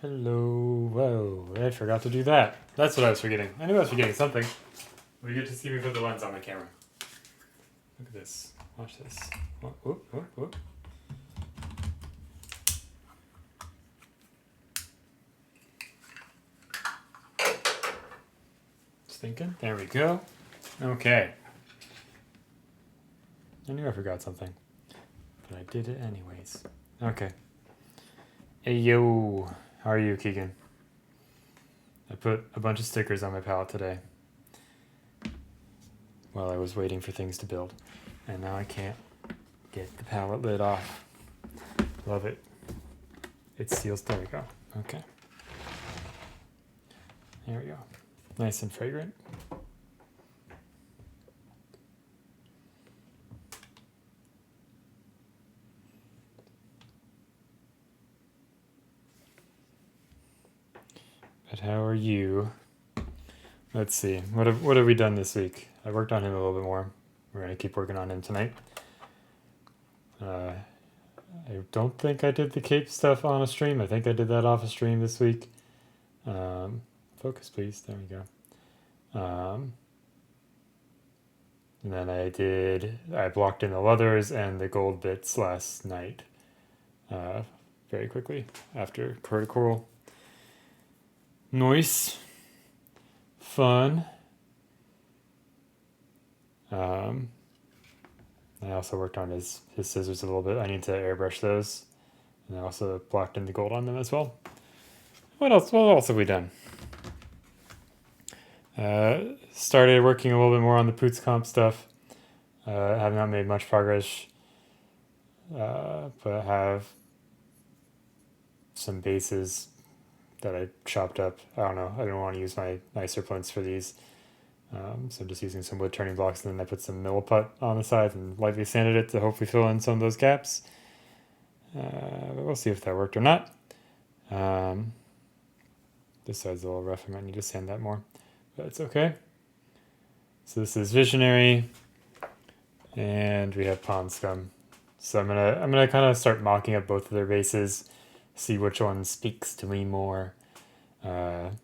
Hello. Whoa, I forgot to do that. That's what I was forgetting. I knew I was forgetting something. We get to see me put the lens on my camera. Look at this. Watch this. Whoop, whoop, whoop, whoop. Just thinking. There we go. Okay. I knew I forgot something. But I did it anyways. Okay. Hey yo. How are you, Keegan? I put a bunch of stickers on my palette today while I was waiting for things to build. And now I can't get the palette lid off. Love it. It seals. There we go. Okay. There we go. Nice and fragrant. But how are you? Let's see. What have we done this week? I worked on him a little bit more. We're gonna keep working on him tonight. I don't think I did the cape stuff on a stream. I think I did that off a stream this week. Focus, please. There we go. And then I blocked in the leathers and the gold bits last night. Very quickly after Coral. Nice. Fun. I also worked on his scissors a little bit. I need to airbrush those. And I also blocked in the gold on them as well. What else have we done? Started working a little bit more on the Poots comp stuff. Have not made much progress, but have some bases that I chopped up. I don't know. I don't want to use my nicer plinths for these. So I'm just using some wood turning blocks, and then I put some milliput on the sides and lightly sanded it to hopefully fill in some of those gaps. We'll see if that worked or not. This side's a little rough. I might need to sand that more, but it's okay. So this is Visionary, and we have Pond Scum. So I'm gonna kind of start mocking up both of their bases, see which one speaks to me more, and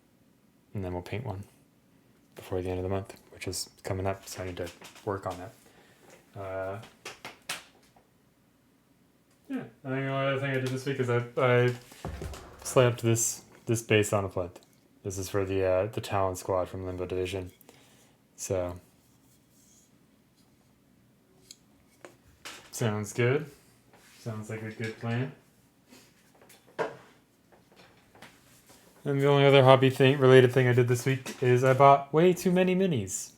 then we'll paint one before the end of the month, which is coming up, so I need to work on that. Yeah, I think the only other thing I did this week is I slapped this base on a plinth. This is for the Talon squad from Limbo Division. So sounds good. Sounds like a good plan. And the only other related thing I did this week is I bought way too many minis.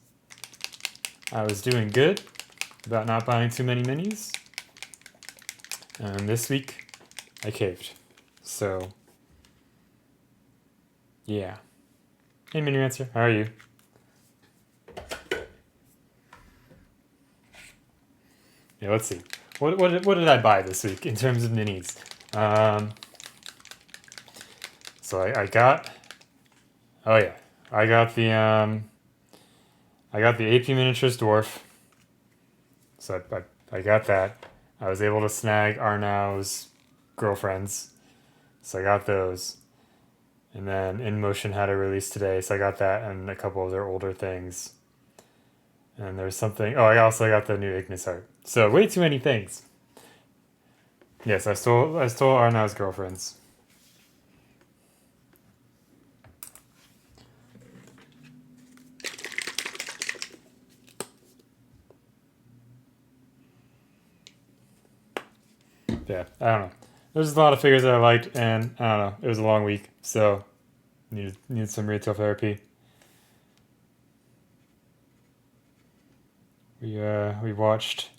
I was doing good about not buying too many minis. And this week, I caved. So, yeah. Hey, Mini Rancer, how are you? Yeah, let's see. What did I buy this week in terms of minis? So I got. Oh yeah, I got the AP Miniatures Dwarf. So I got that. I was able to snag Arnau's girlfriends, so I got those. And then In Motion had a release today, so I got that and a couple of their older things. And there's something. Oh, I also got the new Ignis art. So way too many things. Yes, I stole Arnau's girlfriends. Yeah, I don't know. There's a lot of figures that I liked, and I don't know. It was a long week, so needed some retail therapy. We watched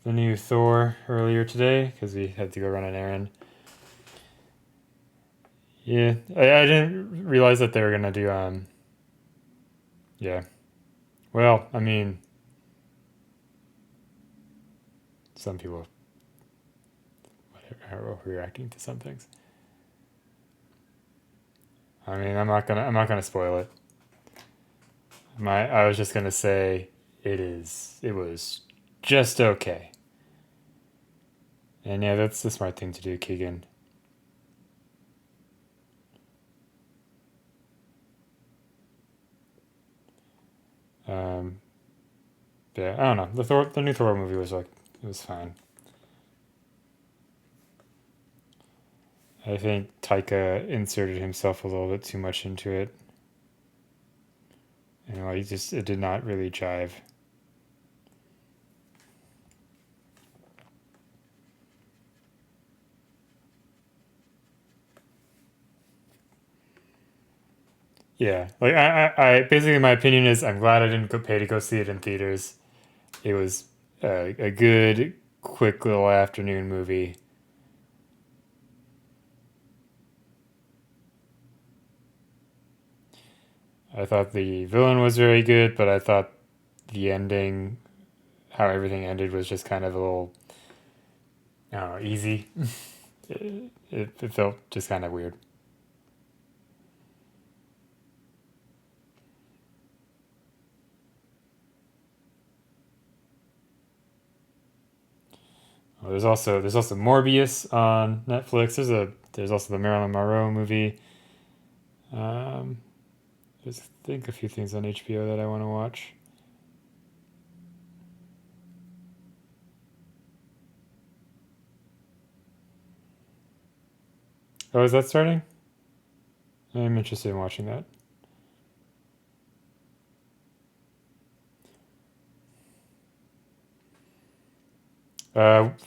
the new Thor earlier today because we had to go run an errand. Yeah, I didn't realize that they were gonna do yeah. Well, I mean, some people are overreacting to some things. I mean, I'm not gonna spoil it. I was just gonna say it was just okay. And yeah, that's the smart thing to do, Keegan. Um, yeah, I don't know. The new Thor movie was like it was fine. I think Taika inserted himself a little bit too much into it, and like it did not really jive. Yeah, like I basically my opinion is I'm glad I didn't go pay to go see it in theaters. It was a good, quick little afternoon movie. I thought the villain was very good, but I thought the ending, how everything ended, was just kind of a little, I don't know, easy. It felt just kind of weird. Well, there's also Morbius on Netflix. There's also the Marilyn Monroe movie. Um, there's I think a few things on HBO that I want to watch. Oh, is that starting? I'm interested in watching that.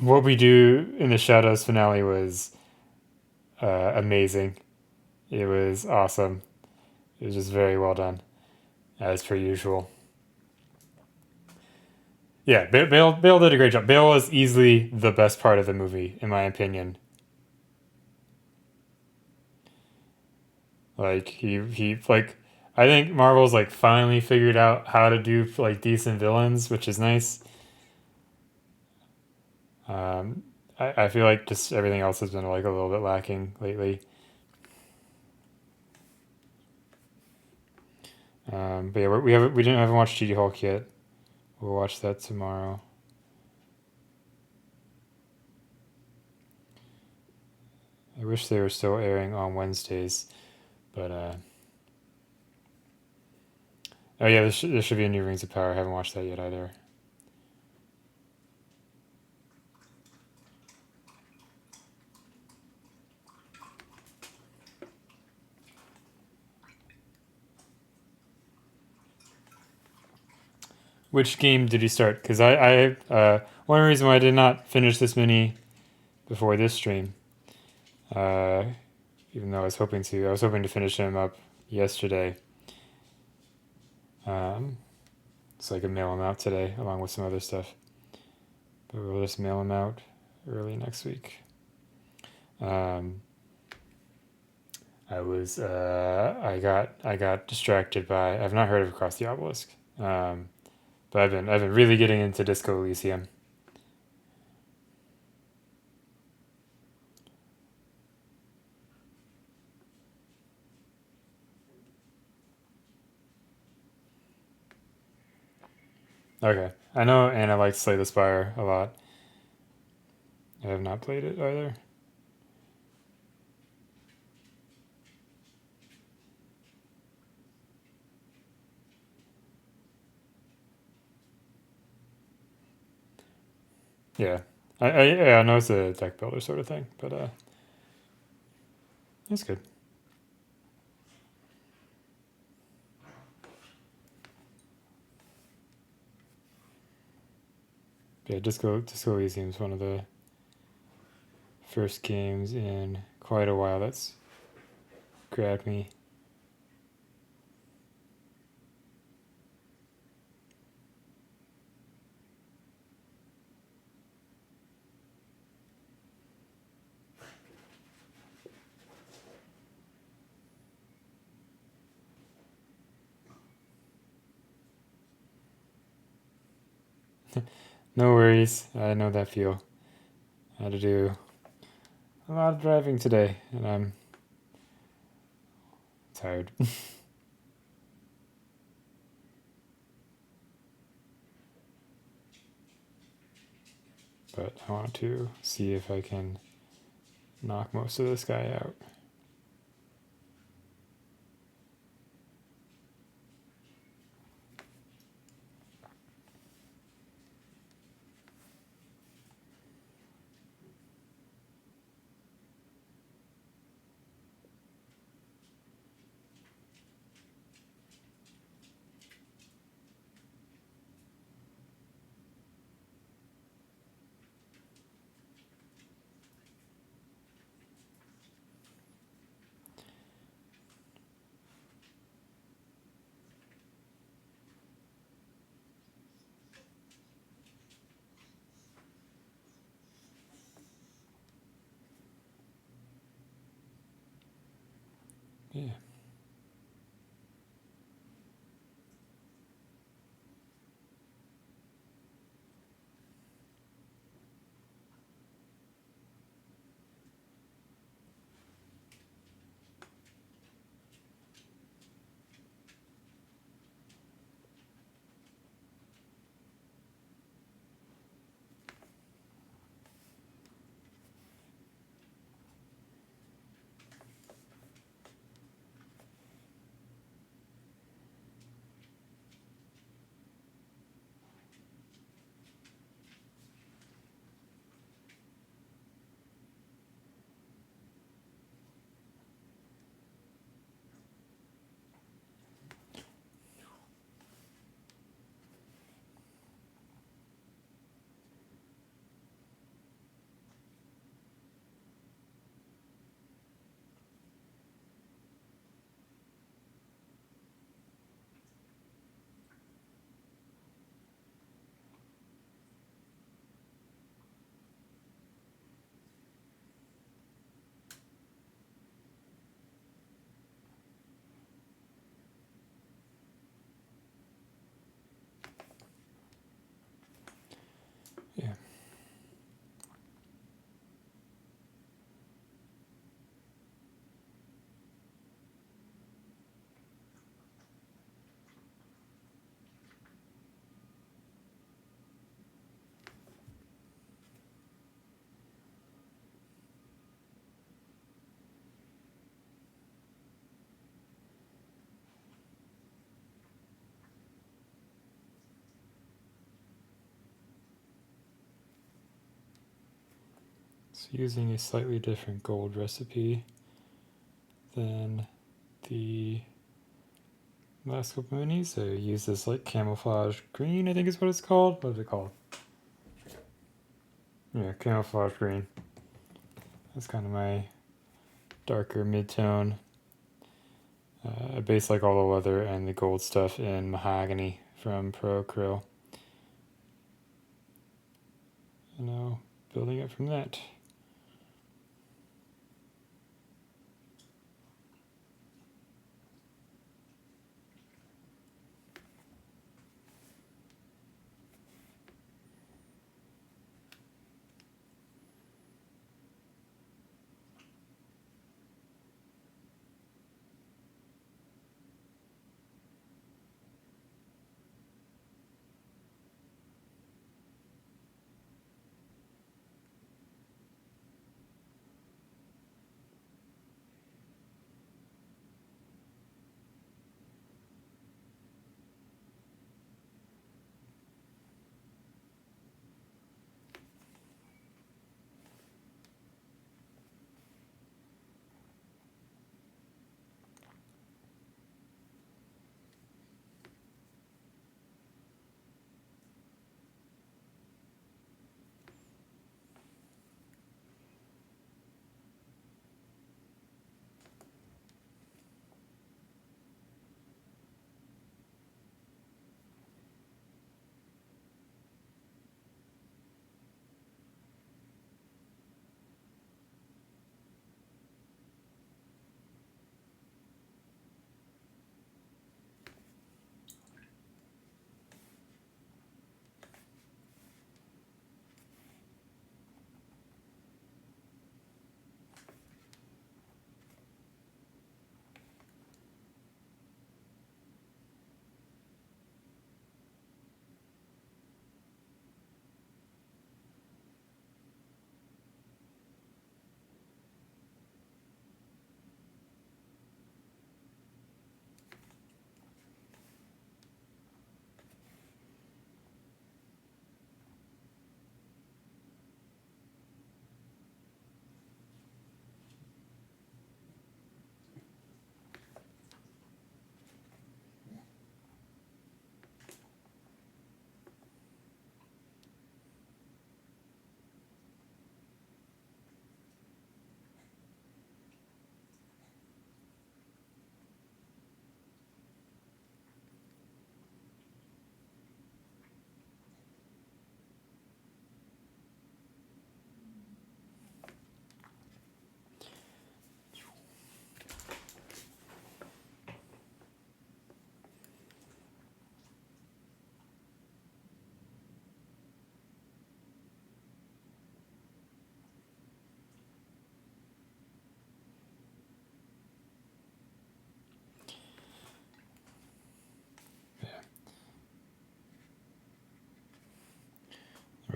What We Do in the Shadows finale was amazing. It was awesome. It was just very well done, as per usual. Yeah, Bale did a great job. Bale was easily the best part of the movie, in my opinion. Like he like I think Marvel's like finally figured out how to do like decent villains, which is nice. Um, I feel like just everything else has been like a little bit lacking lately. But yeah, we didn't haven't watched She Hulk yet. We'll watch that tomorrow. I wish they were still airing on Wednesdays, but oh yeah, there should be a new Rings of Power. I haven't watched that yet either. Which game did you start? Because one reason why I did not finish this mini before this stream, uh, even though I was hoping to finish him up yesterday. Um, so I could mail him out today along with some other stuff. But we'll just mail him out early next week. Um, I got distracted by I've not heard of Across the Obelisk. But I've been really getting into Disco Elysium. Okay, I know Anna likes Slay the Spire a lot. I have not played it either. Yeah, yeah, I know it's a deck builder sort of thing, but it's good. Yeah, Disco Elysium is one of the first games in quite a while that's grabbed me. No worries, I know that feel. I had to do a lot of driving today, and I'm tired. But I want to see if I can knock most of this guy out. Yeah. Yeah. So using a slightly different gold recipe than the last couple minis. So I use this like camouflage green, I think is what it's called. What is it called? Yeah, camouflage green. That's kind of my darker mid-tone. I base like all the leather and the gold stuff in mahogany from Pro Acryl. And now building it from that.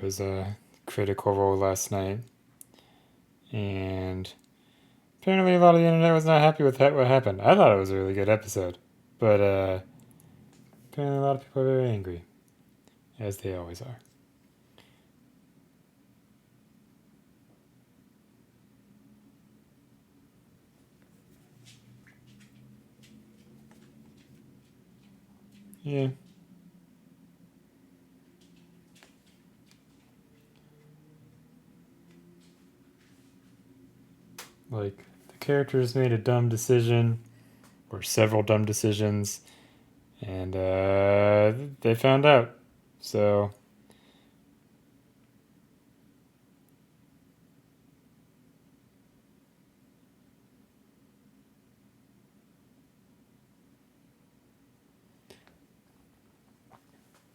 was a Critical Role last night, and apparently a lot of the internet was not happy with what happened. I thought it was a really good episode, but apparently a lot of people are very angry, as they always are. Yeah. Like, the characters made a dumb decision, or several dumb decisions, and they found out. So,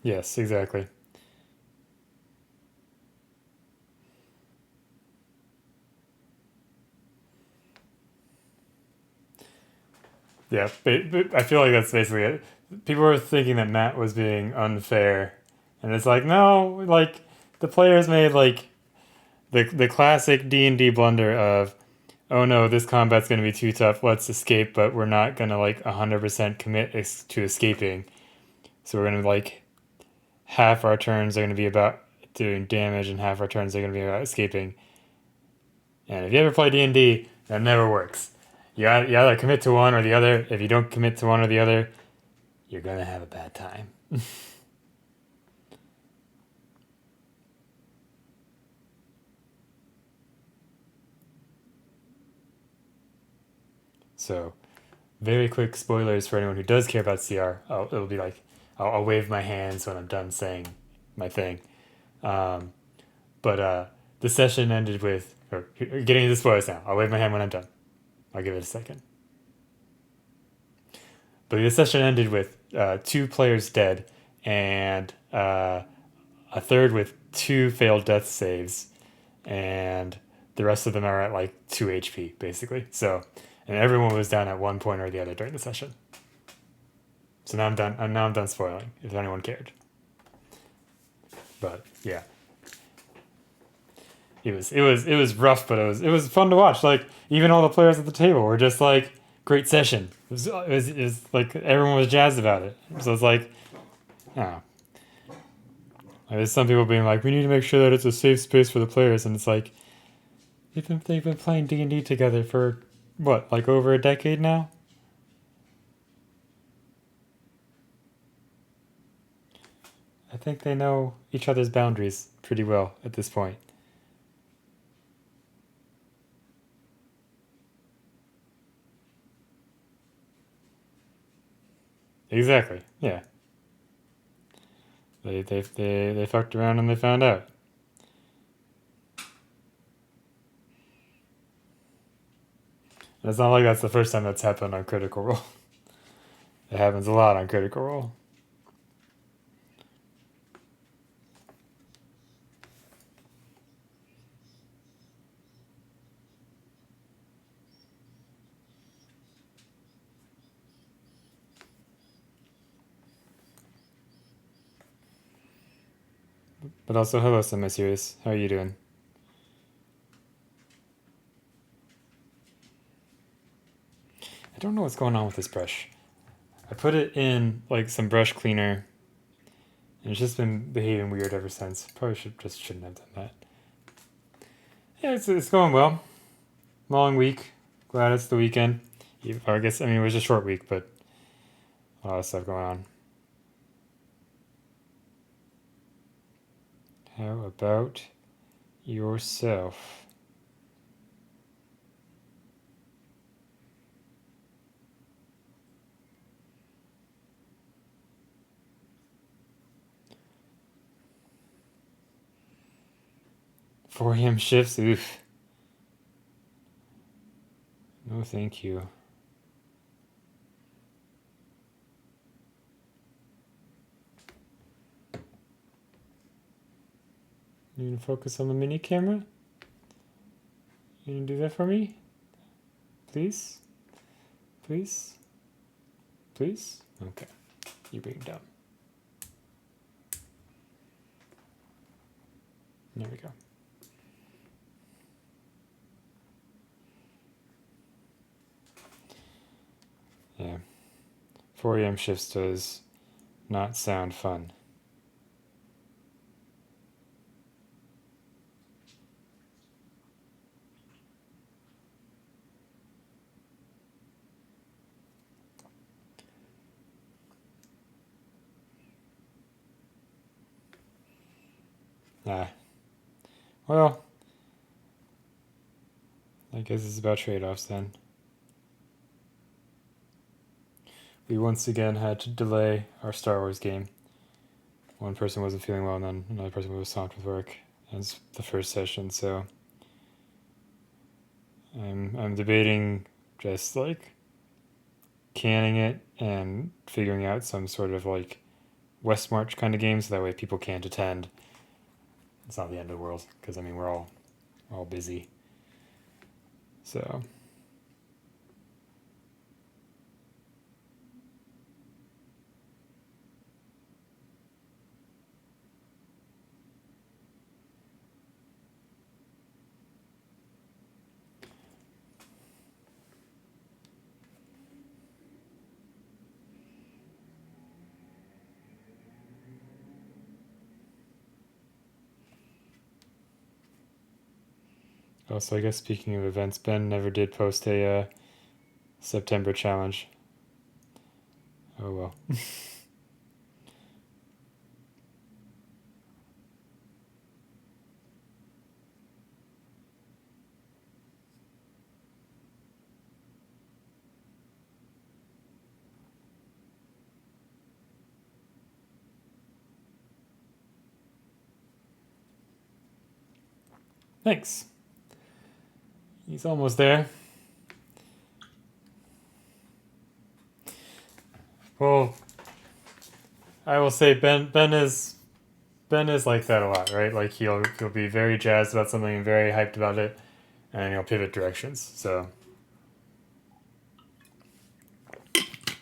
yes, exactly. Yeah, but I feel like that's basically it. People were thinking that Matt was being unfair, and it's like, no, like, the players made, like, the classic D&D blunder of, oh no, this combat's going to be too tough, let's escape, but we're not going to, like, 100% commit to escaping. So we're going to, like, half our turns are going to be about doing damage, and half our turns are going to be about escaping. And if you ever play D&D, that never works. You either commit to one or the other. If you don't commit to one or the other, you're going to have a bad time. So, very quick spoilers for anyone who does care about CR. It'll be like, I'll wave my hands when I'm done saying my thing. Um, but the session ended with, or getting into the spoilers now. I'll wave my hand when I'm done. I'll give it a second. But the session ended with two players dead and a third with two failed death saves, and the rest of them are at like 2 HP basically. So, and everyone was down at one point or the other during the session. So now I'm done. Now I'm done spoiling. If anyone cared, but yeah, it was rough, but it was fun to watch. Like, even all the players at the table were just like, great session. It was like everyone was jazzed about it. So it's like, oh. There's some people being like, we need to make sure that it's a safe space for the players, and it's like, they've been playing D&D together for what, like over a decade now. I think they know each other's boundaries pretty well at this point. Exactly. Yeah. They fucked around and they found out. And it's not like that's the first time that's happened on Critical Role. It happens a lot on Critical Role. But also, hello, semi-serious. How are you doing? I don't know what's going on with this brush. I put it in like some brush cleaner, and it's just been behaving weird ever since. Probably shouldn't have done that. Yeah, it's going well. Long week. Glad it's the weekend. I guess, I mean, it was a short week, but a lot of stuff going on. How about yourself? Four a.m. shifts? Oof. No, thank you. You gonna focus on the mini camera? You gonna do that for me? Please? Please? Please? Okay. You're being dumb. There we go. Yeah. 4 a.m. shifts does not sound fun. Ah. Well, I guess it's about trade-offs then. We once again had to delay our Star Wars game. One person wasn't feeling well, and then another person was swamped with work. And it's the first session, so I'm debating just like canning it and figuring out some sort of like West March kind of game, so that way people can't attend. It's not the end of the world, because I mean we're all busy. So also, I guess speaking of events, Ben never did post a September challenge. Oh well. Thanks. He's almost there. Well, I will say Ben is like that a lot, right? Like he'll be very jazzed about something and very hyped about it, and he'll pivot directions. So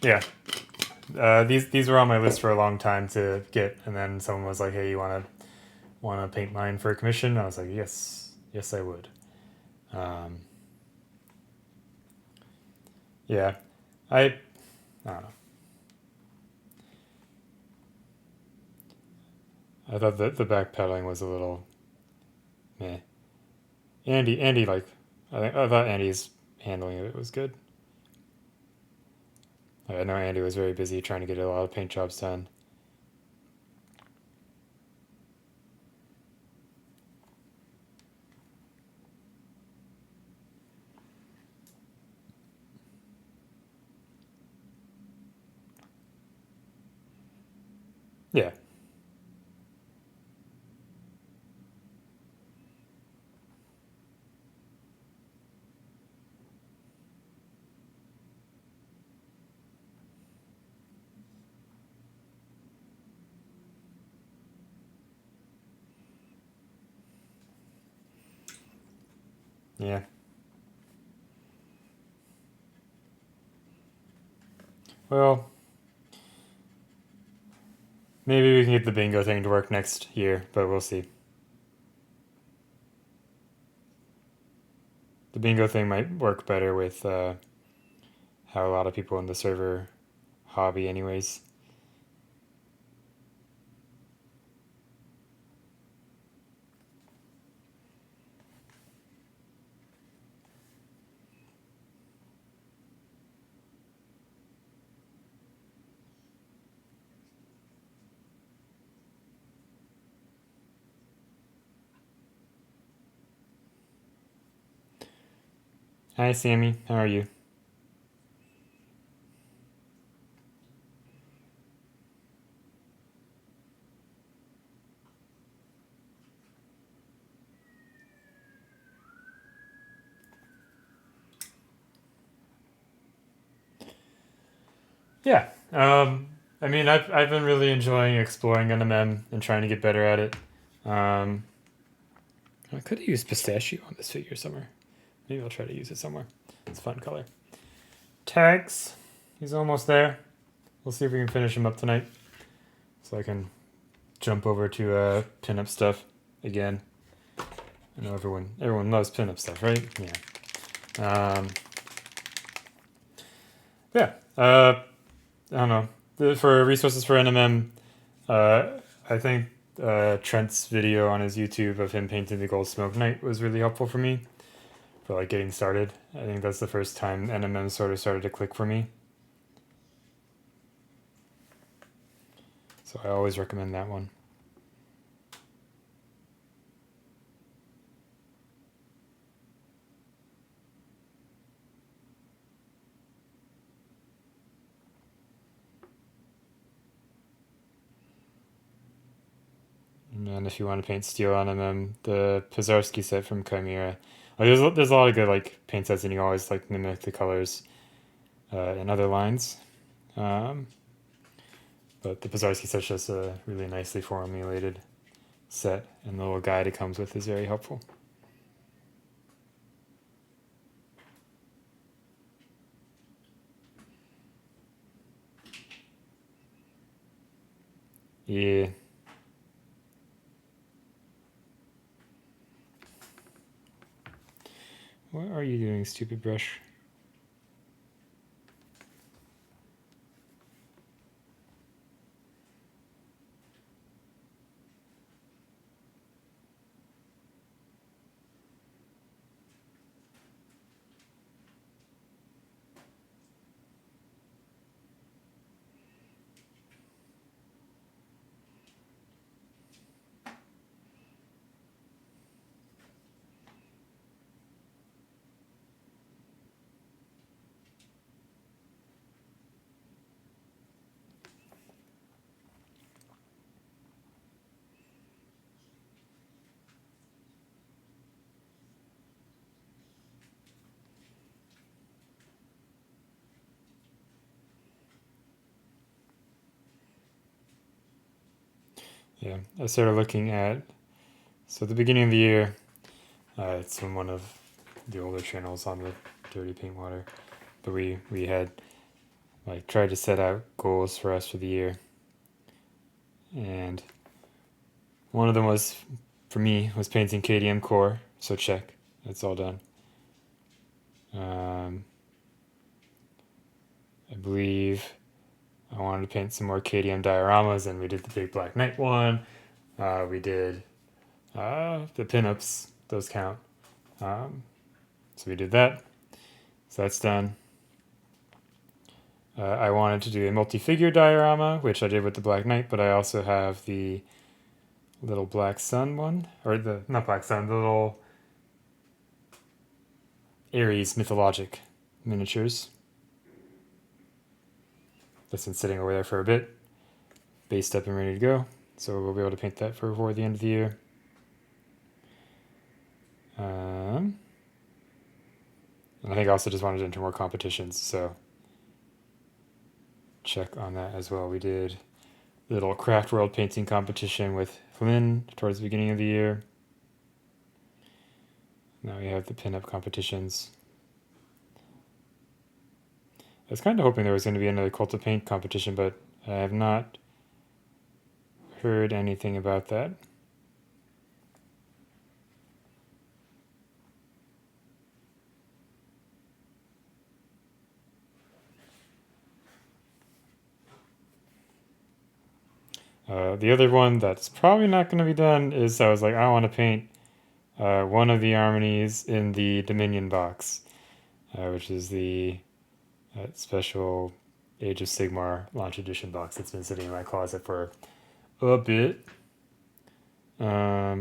yeah, these were on my list for a long time to get, and then someone was like, "Hey, you wanna paint mine for a commission?" I was like, "Yes, I would." Um, yeah, I don't know. I thought that the backpedaling was a little meh. Andy, like I thought Andy's handling of it was good. I know Andy was very busy trying to get a lot of paint jobs done. Yeah, yeah. Well, maybe we can get the bingo thing to work next year, but we'll see. The bingo thing might work better with how a lot of people in the server hobby, anyways. Hi, Sammy. How are you? Yeah. I mean, I've been really enjoying exploring NMM and trying to get better at it. Um, I could have used pistachio on this figure somewhere. Maybe I'll try to use it somewhere. It's a fun color. Tags. He's almost there. We'll see if we can finish him up tonight, so I can jump over to pinup stuff again. I know everyone loves pinup stuff, right? Yeah. Yeah. I don't know. For resources for NMM, I think Trent's video on his YouTube of him painting the Gold Smoke Knight was really helpful for me for like getting started. I think that's the first time NMM sort of started to click for me. So I always recommend that one. And then if you want to paint steel on them, the Pizarski set from Chimera. Like, there's a lot of good like paint sets, and you always like mimic the colors in other lines. But the Pizarski set's just a really nicely formulated set, and the little guide it comes with is very helpful. Yeah. What are you doing, stupid brush? Yeah, I started looking at, so at the beginning of the year, it's from one of the older channels on the Dirty Paint Water, but we had like tried to set out goals for us for the year, and one of them was, for me, was painting KDM core, so check, that's all done. I believe I wanted to paint some more KDM dioramas, and we did the Big Black Knight one. We did the pinups; those count. So we did that. So that's done. I wanted to do a multi-figure diorama, which I did with the Black Knight, but I also have the little Black Sun one, or the not Black Sun, the little Ares mythologic miniatures. That's been sitting over there for a bit, based up and ready to go. So we'll be able to paint that before the end of the year. And I think I also just wanted to enter more competitions, so check on that as well. We did a little Craft World painting competition with Flynn towards the beginning of the year. Now we have the pinup competitions. I was kind of hoping there was going to be another Cult of Paint competition, but I have not heard anything about that. The other one that's probably not going to be done is I was like, I want to paint one of the harmonies in the Dominion box, which is the special Age of Sigmar launch edition box that's been sitting in my closet for a bit. Yeah,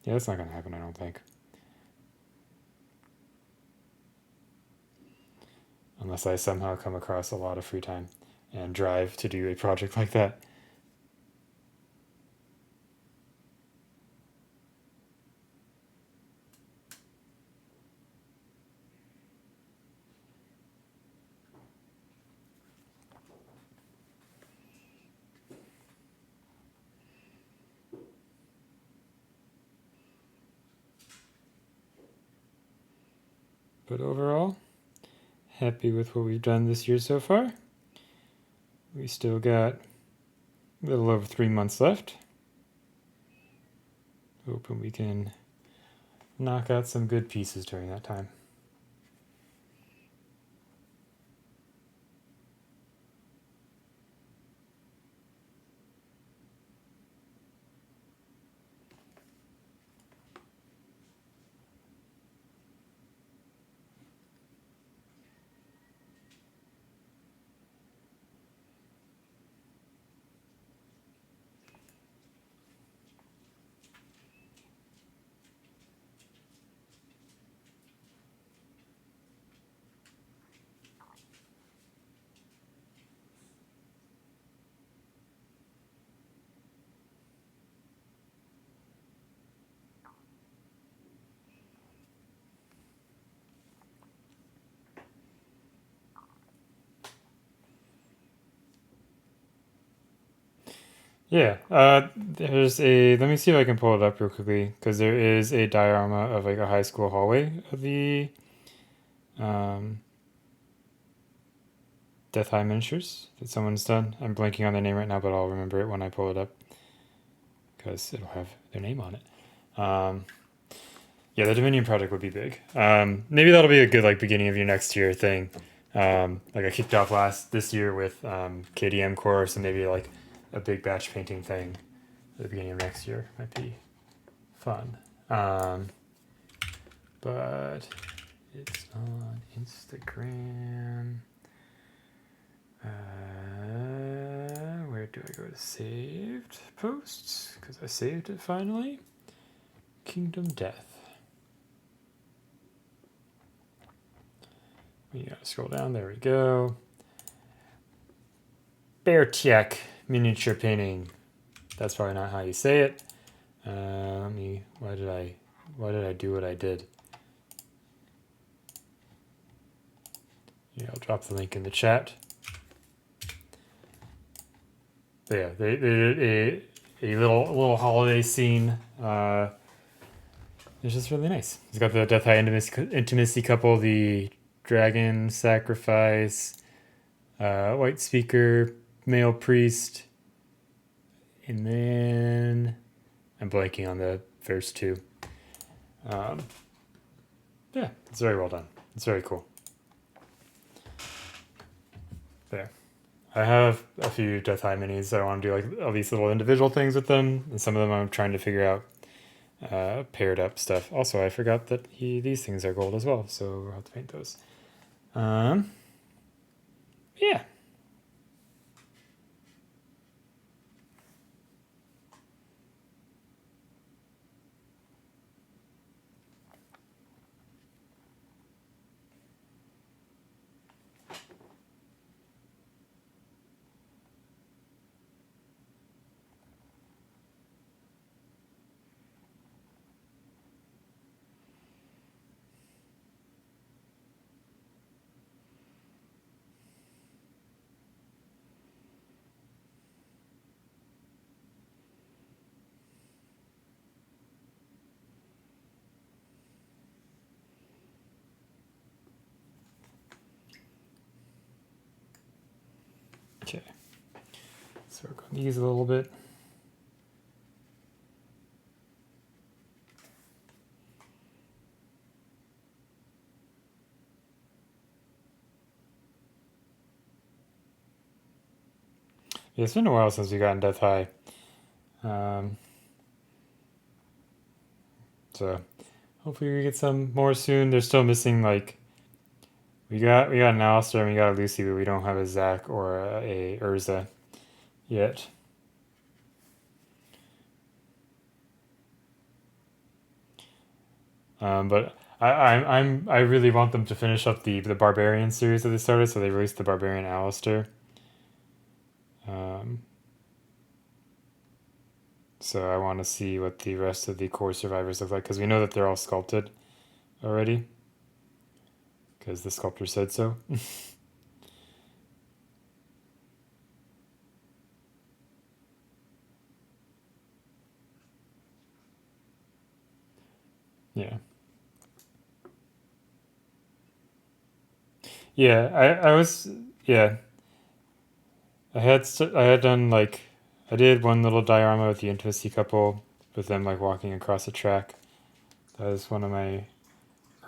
that's not going to happen, I don't think. Unless I somehow come across a lot of free time and drive to do a project like that. But overall, happy with what we've done this year so far. We still got a little over 3 months left. Hoping we can knock out some good pieces during that time. Yeah, there's a. Let me see if I can pull it up real quickly because there is a diorama of like a high school hallway of the um, Death High miniatures that someone's done. I'm blanking on their name right now, but I'll remember it when I pull it up because it'll have their name on it. Yeah, the Dominion project would be big. Maybe that'll be a good like beginning of your next year thing. Like I kicked off this year with KDM course, and maybe like a big batch painting thing at the beginning of next year might be fun. But it's on Instagram. Where do I go to saved posts? Because I saved it finally. Kingdom Death. We gotta scroll down. There we go. Beartiek miniature painting. That's probably not how you say it. Let me. Why did I do what I did? Yeah, I'll drop the link in the chat. But yeah, they did a little holiday scene. It's just really nice. It's got the Death High intimacy couple, the dragon sacrifice, white speaker, male priest, and then I'm blanking on the first two. Yeah, it's very well done. It's very cool. There. I have a few Death High minis. I want to do like all these little individual things with them, and some of them I'm trying to figure out paired up stuff. Also, I forgot that these things are gold as well, so we'll have to paint those. Yeah. Okay. Let's work on these a little bit. Yeah, it's been a while since we got in Death High. So hopefully we get some more soon. They're still missing like we got an Alistair and we got a Lucy, but we don't have a Zach or a Urza yet. But I really want them to finish up the Barbarian series that they started, so they released the Barbarian Alistair. So I want to see what the rest of the core survivors look like because we know that they're all sculpted already because the sculptor said so. Yeah. Yeah, I was yeah. I had done like I did one little diorama with the intimacy couple with them like walking across a track That was one of my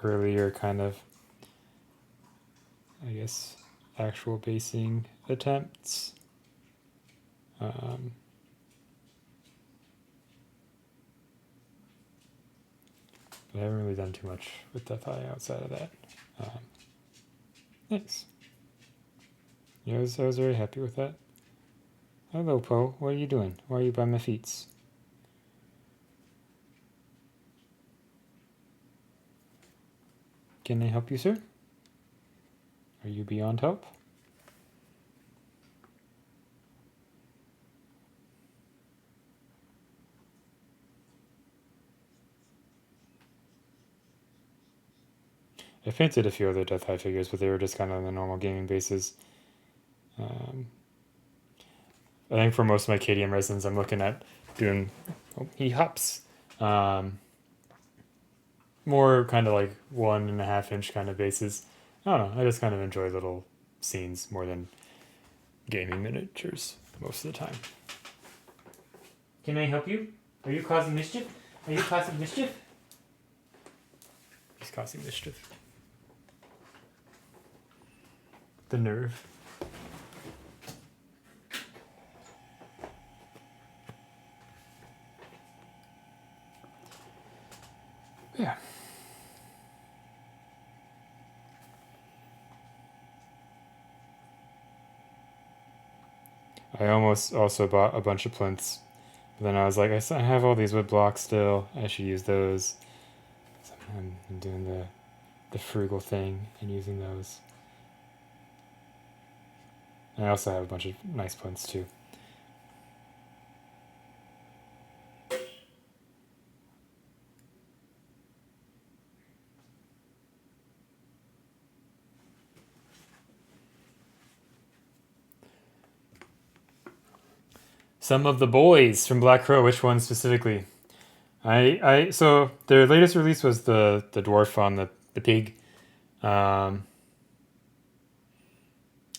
earlier kind of, I guess, actual basing attempts. But I haven't really done too much with Defi outside of that. Thanks. Yeah, I was very happy with that. Hello, Poe. What are you doing? Why are you by my feet? Can I help you, sir? Are you beyond help? I painted a few other Death High figures, but they were just kind of on the normal gaming bases. I think for most of my KDM resins, I'm looking at doing. Oh, he hops. More kind of like 1.5 inch kind of bases. I don't know. I just kind of enjoy little scenes more than gaming miniatures most of the time. Can I help you? Are you causing mischief? Are you causing mischief? He's causing mischief. The nerve. Yeah. I almost also bought a bunch of plinths, but then I was like, I have all these wood blocks still. I should use those. So I'm doing the frugal thing and using those. And I also have a bunch of nice plinths too. Some of the boys from Black Crow. Which one specifically? So their latest release was the dwarf on the pig.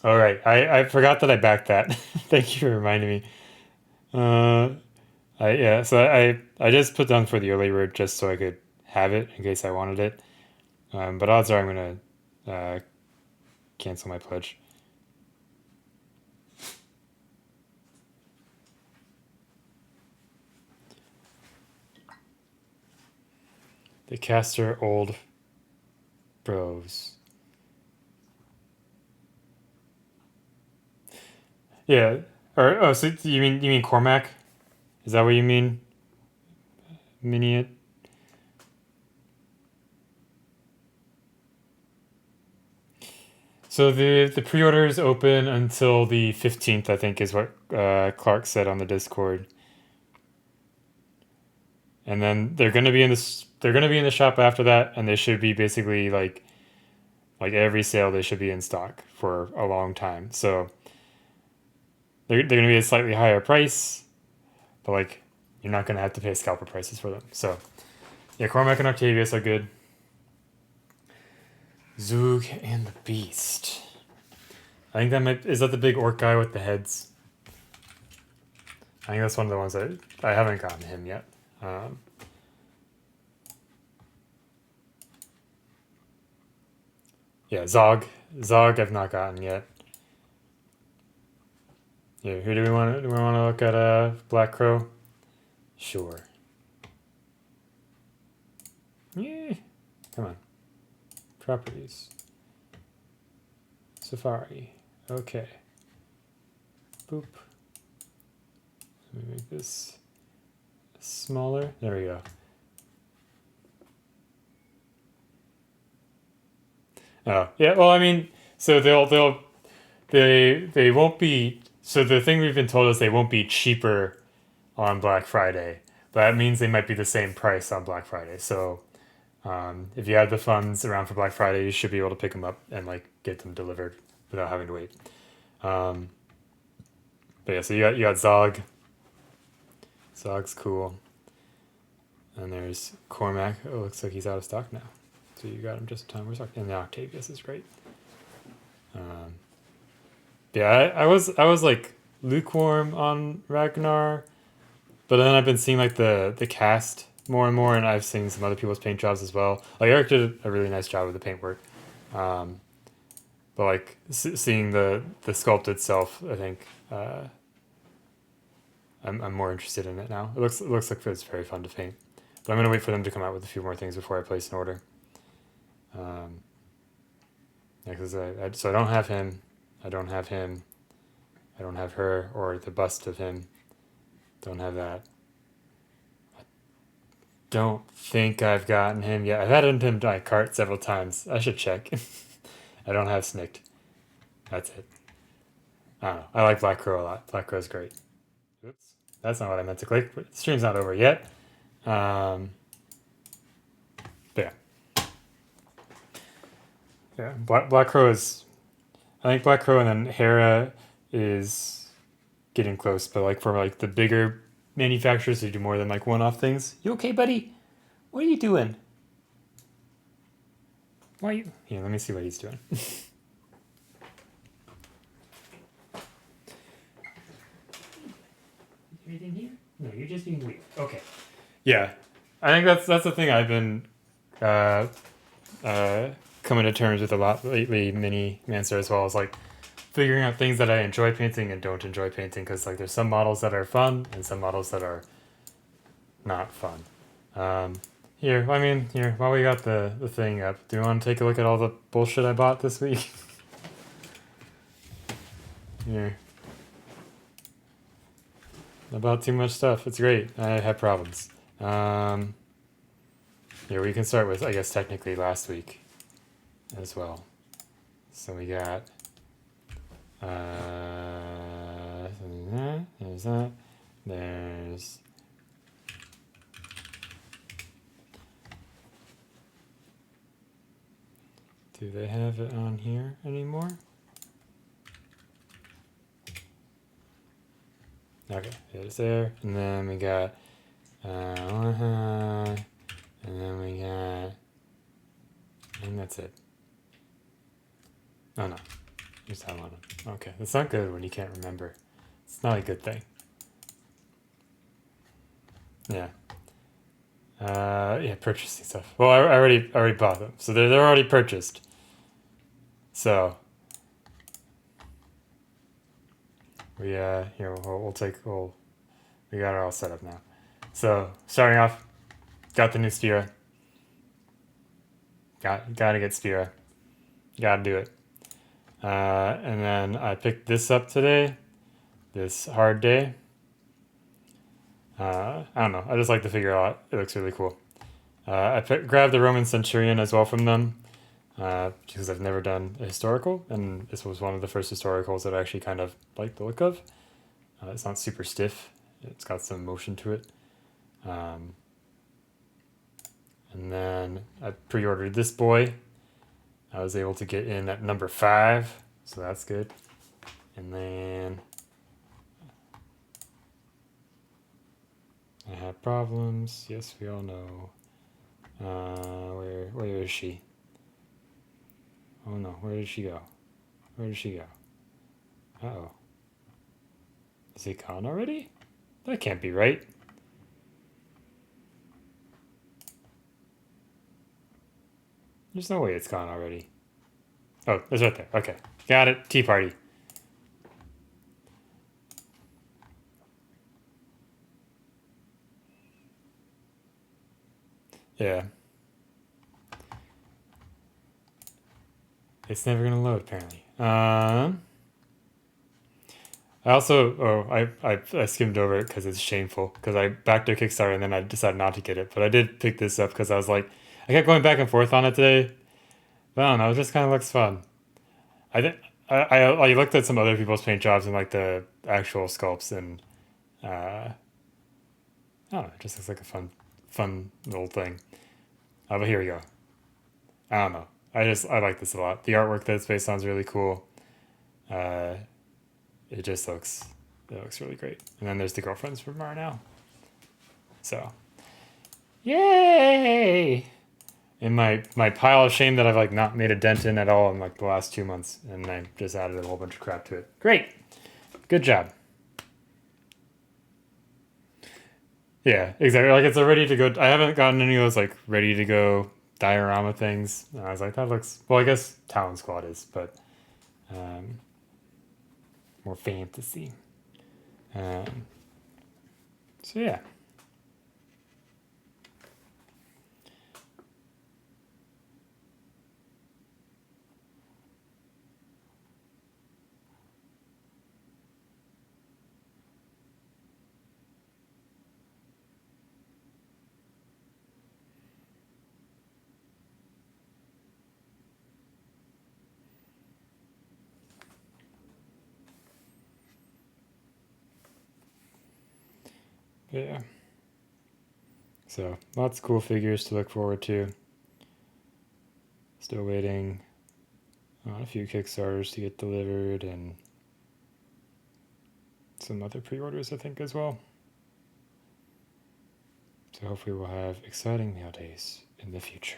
All right, I forgot that I backed that. Thank you for reminding me. I just put down for the early bird just so I could have it in case I wanted it. But odds are I'm gonna cancel my pledge. The caster old bros. Yeah. Or so you mean Cormac? Is that what you mean? Miniot? So the pre-order is open until the 15th, I think, is what Clark said on the Discord. And then they're gonna be in the shop after that, and they should be basically like every sale they should be in stock for a long time. So they're gonna be a slightly higher price, but like you're not gonna have to pay scalper prices for them. So yeah, Cormac and Octavius are good. Zug and the Beast. I think is that the big orc guy with the heads? I think that's one of the ones that I haven't gotten him yet. Yeah, Zog I've not gotten yet. Yeah, who do we want to look at? Black Crow. Sure. Yeah. Come on. Properties. Safari. Okay. Boop. Let me make this smaller. There we go. Oh, yeah. Well, I mean, so they won't be. So the thing we've been told is they won't be cheaper on Black Friday, but that means they might be the same price on Black Friday. So if you have the funds around for Black Friday, you should be able to pick them up and like get them delivered without having to wait. But yeah, so you got Zog. Zog's cool. And there's Cormac. Oh, looks like he's out of stock now. So you got him just in time. Where's and the Octavius is great. Yeah, I was like lukewarm on Ragnar, but then I've been seeing like the cast more and more, and I've seen some other people's paint jobs as well. Like Eric did a really nice job with the paintwork, but like seeing the sculpt itself, I think I'm more interested in it now. It looks like it's very fun to paint, but I'm gonna wait for them to come out with a few more things before I place an order. Yeah, because so I don't have him, I don't have him, I don't have her or the bust of him. Don't have that. Don't think I've gotten him yet. I've added him to my cart several times. I should check. I don't have Snicked. That's it. I don't know. I like Black Crow a lot. Black Crow's great. Oops. That's not what I meant to click, but the stream's not over yet. But yeah. Yeah. Black Crow is. I think Black Crow and then Hera is getting close, but like for like the bigger manufacturers who do more than like one-off things. You okay, buddy? What are you doing? Why are you? Here, let me see what he's doing. Anything here? No, you're just being weird. Okay. Yeah, I think that's the thing I've been coming to terms with a lot lately, Mini Mancer as well, as like figuring out things that I enjoy painting and don't enjoy painting, because like there's some models that are fun and some models that are not fun. Here, while we got the thing up, do you want to take a look at all the bullshit I bought this week? Here. I bought too much stuff. It's great. I have problems. Here, we can start with, I guess, technically last week as well. So we got... there's that. There's... Do they have it on here anymore? Okay, it's there. And then we got, and then we got, and that's it. Oh no, here's that one. Okay, that's not good when you can't remember. It's not a good thing. Yeah. Yeah, purchasing stuff. Well, I already bought them, so they're already purchased. So we here we got it all set up now. So starting off, got the new Spira. Gotta get Spira. Gotta do it. And then I picked this up today. This hard day. I don't know. I just like the figure a lot. It looks really cool. I grabbed the Roman Centurion as well from them. Because I've never done a historical, and this was one of the first historicals that I actually kind of like the look of. It's not super stiff. It's got some motion to it. And then I pre-ordered this boy. I was able to get in at number 5, so that's good. And then I had problems. Yes, we all know. Where is she? Oh no, where did she go? Where did she go? Uh-oh. Is it gone already? That can't be right. There's no way it's gone already. Oh, it's right there. Okay. Got it. Tea party. Yeah. It's never gonna load, apparently. I also, I skimmed over it because it's shameful, because I backed a Kickstarter and then I decided not to get it, but I did pick this up because I was like, I kept going back and forth on it today, but I don't know, it just kind of looks fun. I think I looked at some other people's paint jobs and like the actual sculpts, and I don't know, it just looks like a fun little thing. But here we go. I don't know. I like this a lot. The artwork that it's based on is really cool. It looks really great. And then there's the girlfriends from Mar now. So, yay! In my pile of shame that I've like not made a dent in at all in like the last 2 months, and I just added a whole bunch of crap to it. Great, good job. Yeah, exactly. Like it's a ready to go. I haven't gotten any of those like ready to go diorama things. And I was like, that looks well. I guess Talon Squad is, but um, more fantasy. Um, so yeah, yeah. So lots of cool figures to look forward to. Still waiting on a few Kickstarters to get delivered and some other pre-orders I think as well. So hopefully we'll have exciting mail days in the future.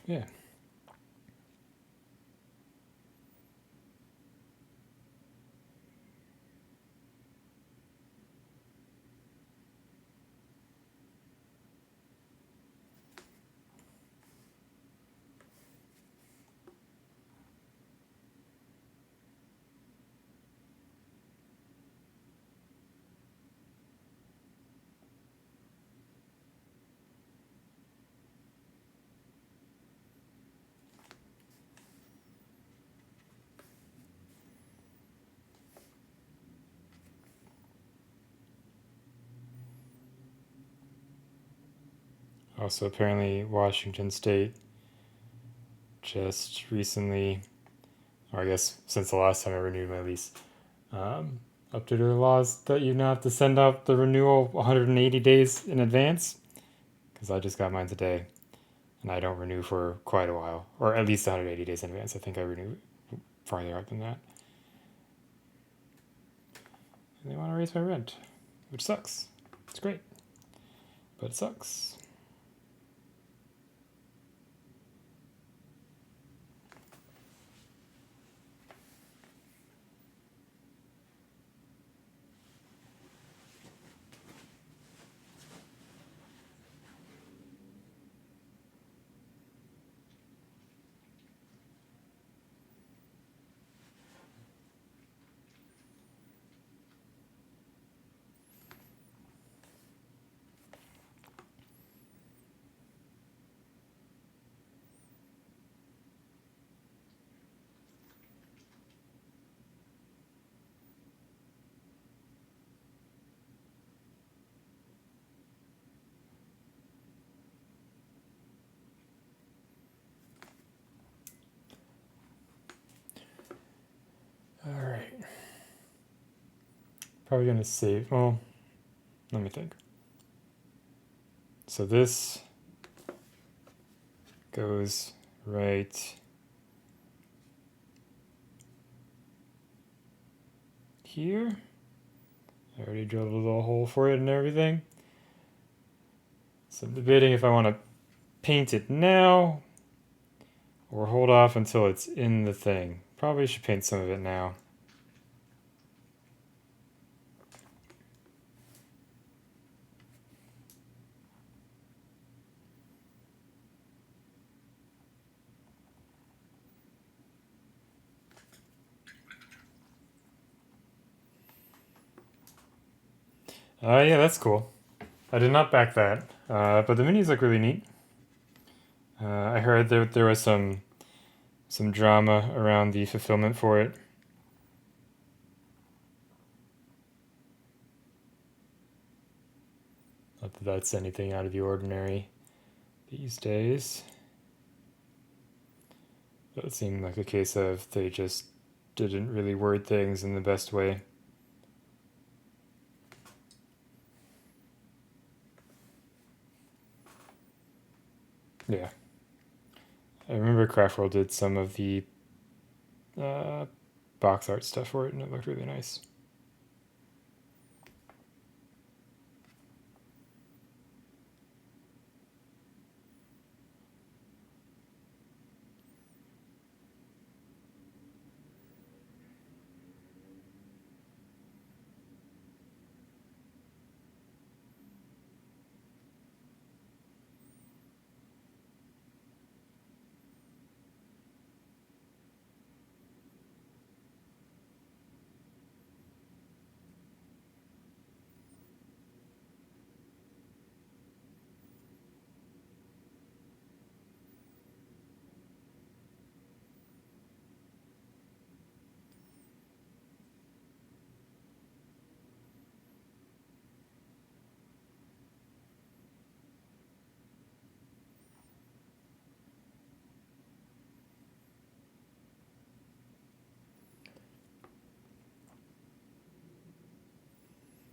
Yeah. Also, apparently, Washington State just recently, or I guess since the last time I renewed my lease, um, updated the laws that you now have to send out the renewal 180 days in advance. Because I just got mine today, and I don't renew for quite a while, or at least 180 days in advance. I think I renew farther out than that. And they want to raise my rent, which sucks. It's great, but it sucks. All right. Probably gonna save. Well, let me think. So this goes right here. I already drilled a little hole for it and everything. So I'm debating if I want to paint it now or hold off until it's in the thing. Probably should paint some of it now. Yeah, that's cool. I did not back that, but the minis look really neat. I heard there was some drama around the fulfillment for it. Not that that's anything out of the ordinary these days. But it seemed like a case of they just didn't really word things in the best way. Yeah. I remember Craftworld did some of the box art stuff for it, and it looked really nice.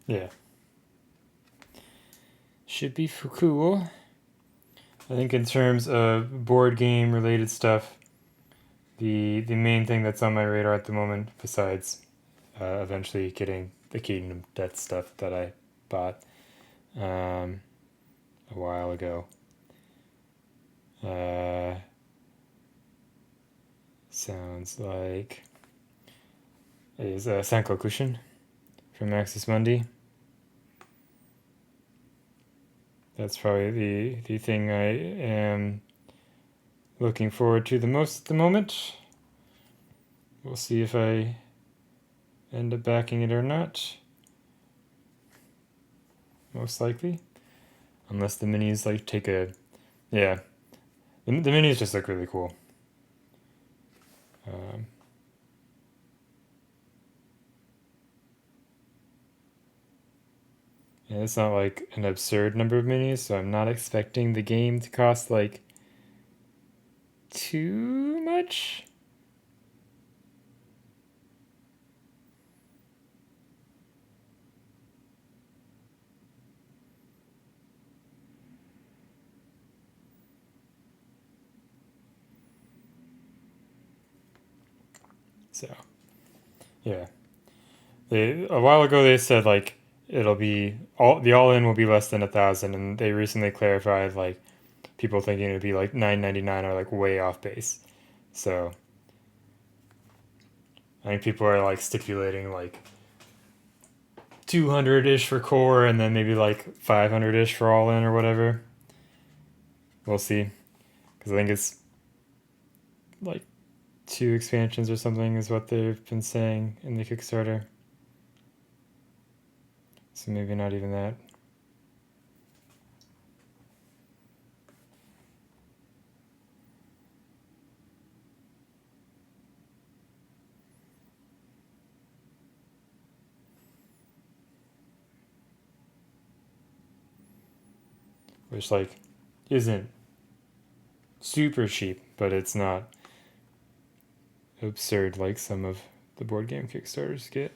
Yeah. Should be cool. I think in terms of board game related stuff, the main thing that's on my radar at the moment, besides eventually getting the Kingdom Death stuff that I bought a while ago, sounds like is Sankokushin from Maxis Mundi. That's probably the thing I am looking forward to the most at the moment. We'll see if I end up backing it or not. Most likely. Unless the minis like take a... Yeah. The minis just look really cool. And it's not like an absurd number of minis, so I'm not expecting the game to cost like too much. So, yeah. A while ago they said like it'll be the all in will be less than 1,000, and they recently clarified like people thinking it'd be like 999 are like way off base. So I think people are like stipulating like 200 ish for core, and then maybe like 500 ish for all in or whatever. We'll see, because I think it's like 2 expansions or something is what they've been saying in the Kickstarter. So maybe not even that. Which like isn't super cheap, but it's not absurd like some of the board game Kickstarters get.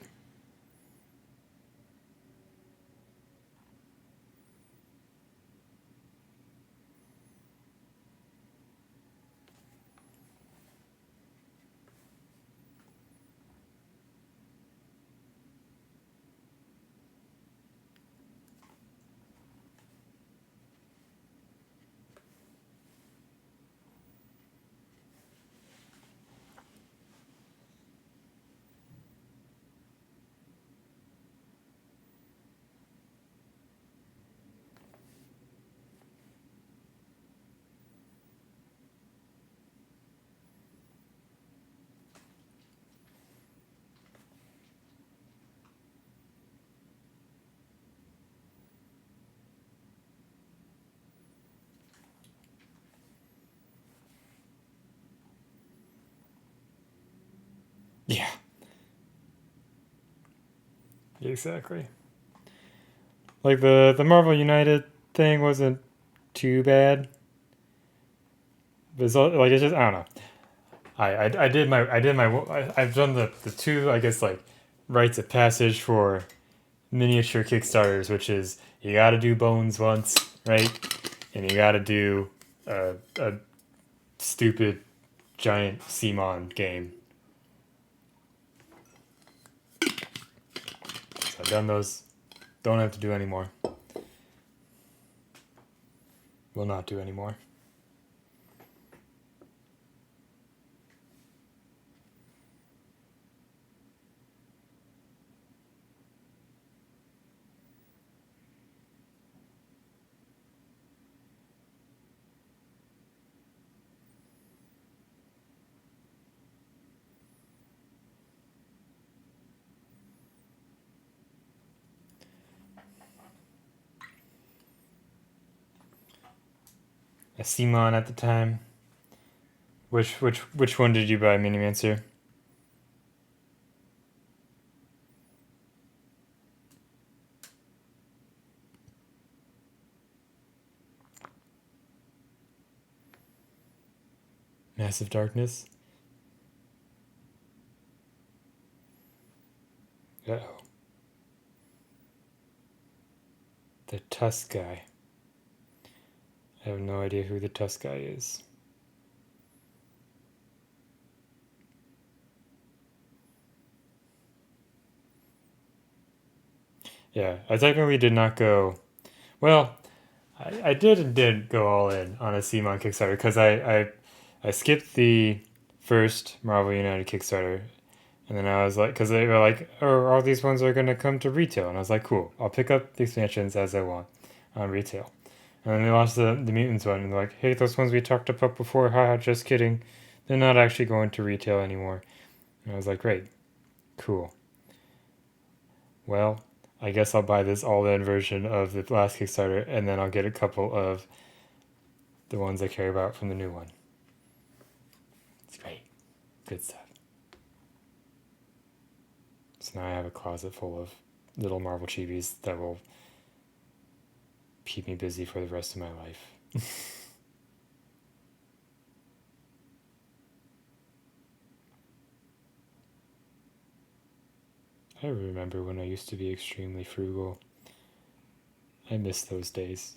Yeah. Exactly. Like the Marvel United thing wasn't too bad. But it's like it's just I don't know. I've done the two, I guess, like rites of passage for miniature Kickstarters, which is you got to do Bones once, right? And you got to do a stupid giant Simon game. So I've done those. Don't have to do anymore. Will not do anymore. A Simon at the time. Which one did you buy, Minimancer? Massive Darkness. Uh-oh. The Tusk guy. I have no idea who the Tusk guy is. Yeah, I technically did not go. Well, I did and did go all in on a Simon Kickstarter because I skipped the first Marvel United Kickstarter, and then I was like, because they were like, oh, all these ones are gonna come to retail, and I was like, cool, I'll pick up the expansions as I want on retail. And then they launched the Mutants one, and they're like, hey, those ones we talked about before, haha, just kidding, they're not actually going to retail anymore. And I was like, great, cool. Well, I guess I'll buy this all-in version of the last Kickstarter, and then I'll get a couple of the ones I care about from the new one. It's great. Good stuff. So now I have a closet full of little Marvel chibis that will keep me busy for the rest of my life. I remember when I used to be extremely frugal. I miss those days.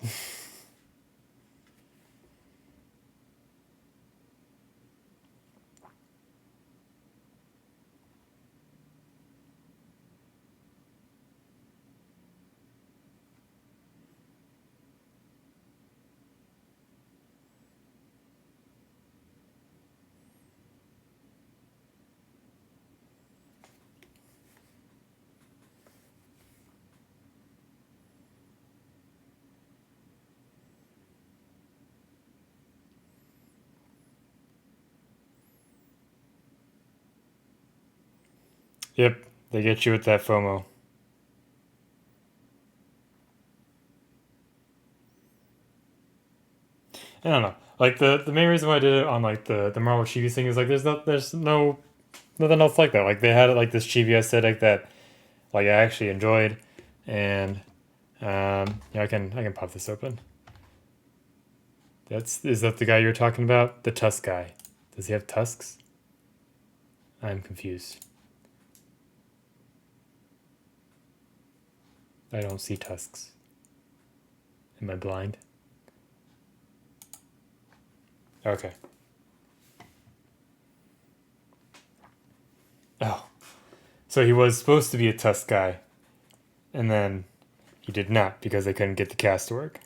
Yep, they get you with that FOMO. I don't know. Like the main reason why I did it on like the Marvel Chibi thing is like there's no nothing else like that. Like they had like this chibi aesthetic that like I actually enjoyed, and yeah, I can pop this open. Is that the guy you're talking about? The Tusk guy. Does he have tusks? I'm confused. I don't see tusks. Am I blind? Okay. Oh. So he was supposed to be a Tusk guy, and then he did not because they couldn't get the cast to work.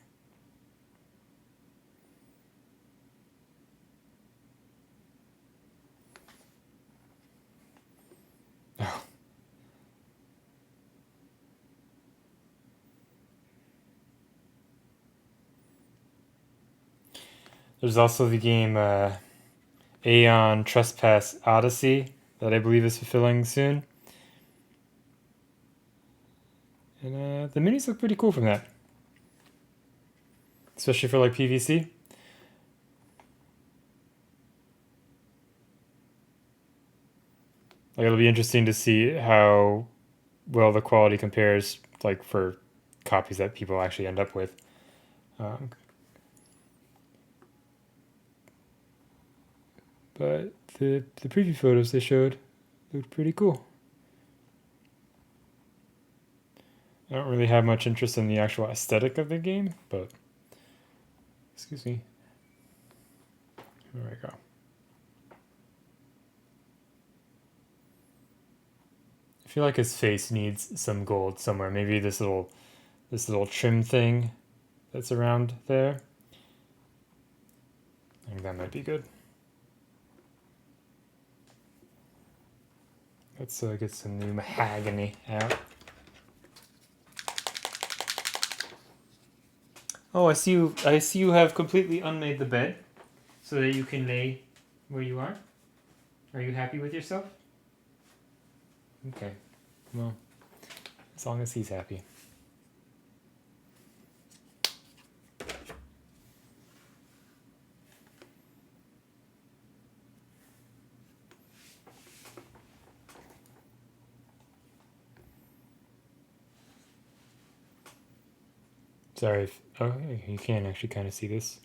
Oh. There's also the game Aeon Trespass Odyssey that I believe is fulfilling soon. And the minis look pretty cool from that. Especially for like PVC. Like it'll be interesting to see how well the quality compares like for copies that people actually end up with. Um, but the preview photos they showed looked pretty cool. I don't really have much interest in the actual aesthetic of the game, but excuse me. There we go. I feel like his face needs some gold somewhere. Maybe this little trim thing that's around there. I think that might be good. Let's get some new mahogany out. Oh, I see you have completely unmade the bed so that you can lay where you are. Are you happy with yourself? Okay. Well, as long as he's happy. Sorry if, oh, you can actually kind of see this.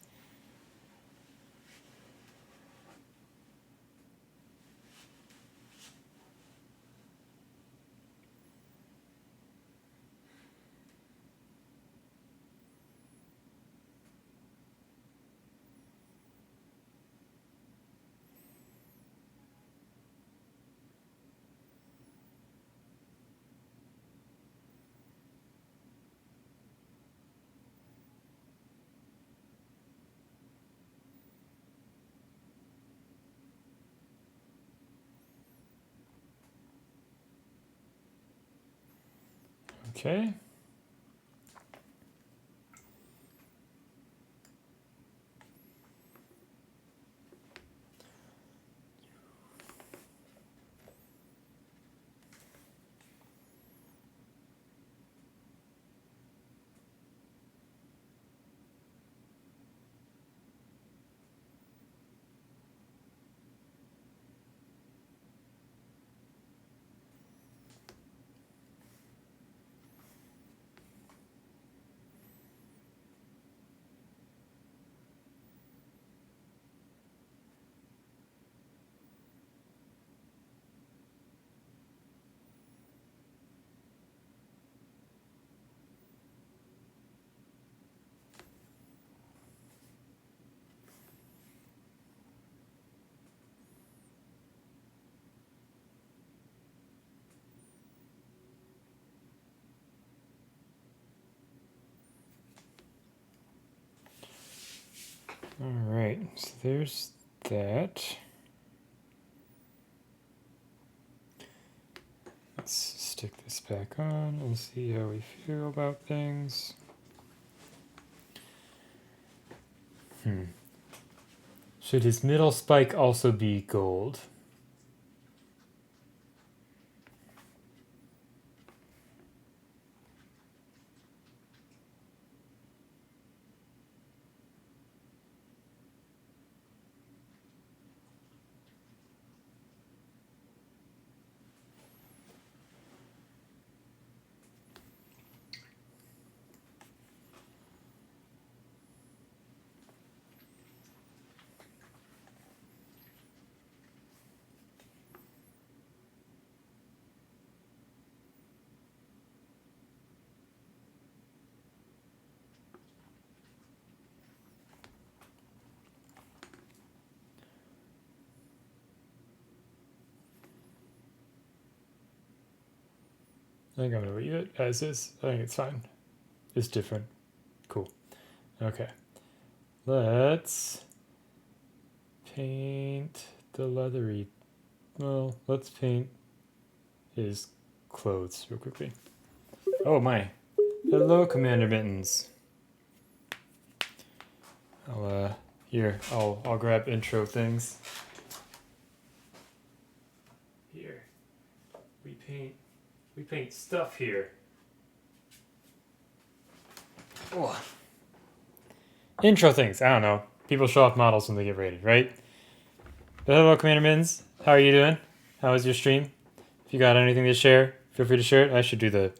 Okay. All right, so there's that. Let's stick this back on and see how we feel about things. Should his middle spike also be gold? I think I'm going to leave it as is. I think it's fine. It's different. Cool. Okay. Let's paint the leathery. Well, let's paint his clothes real quickly. Oh my. Hello, Commander Mittens. I'll grab intro things. Here. We paint stuff here. Oh. Intro things. I don't know. People show off models when they get rated, right? But hello, Commander Mins. How are you doing? How was your stream? If you got anything to share, feel free to share it. I should do the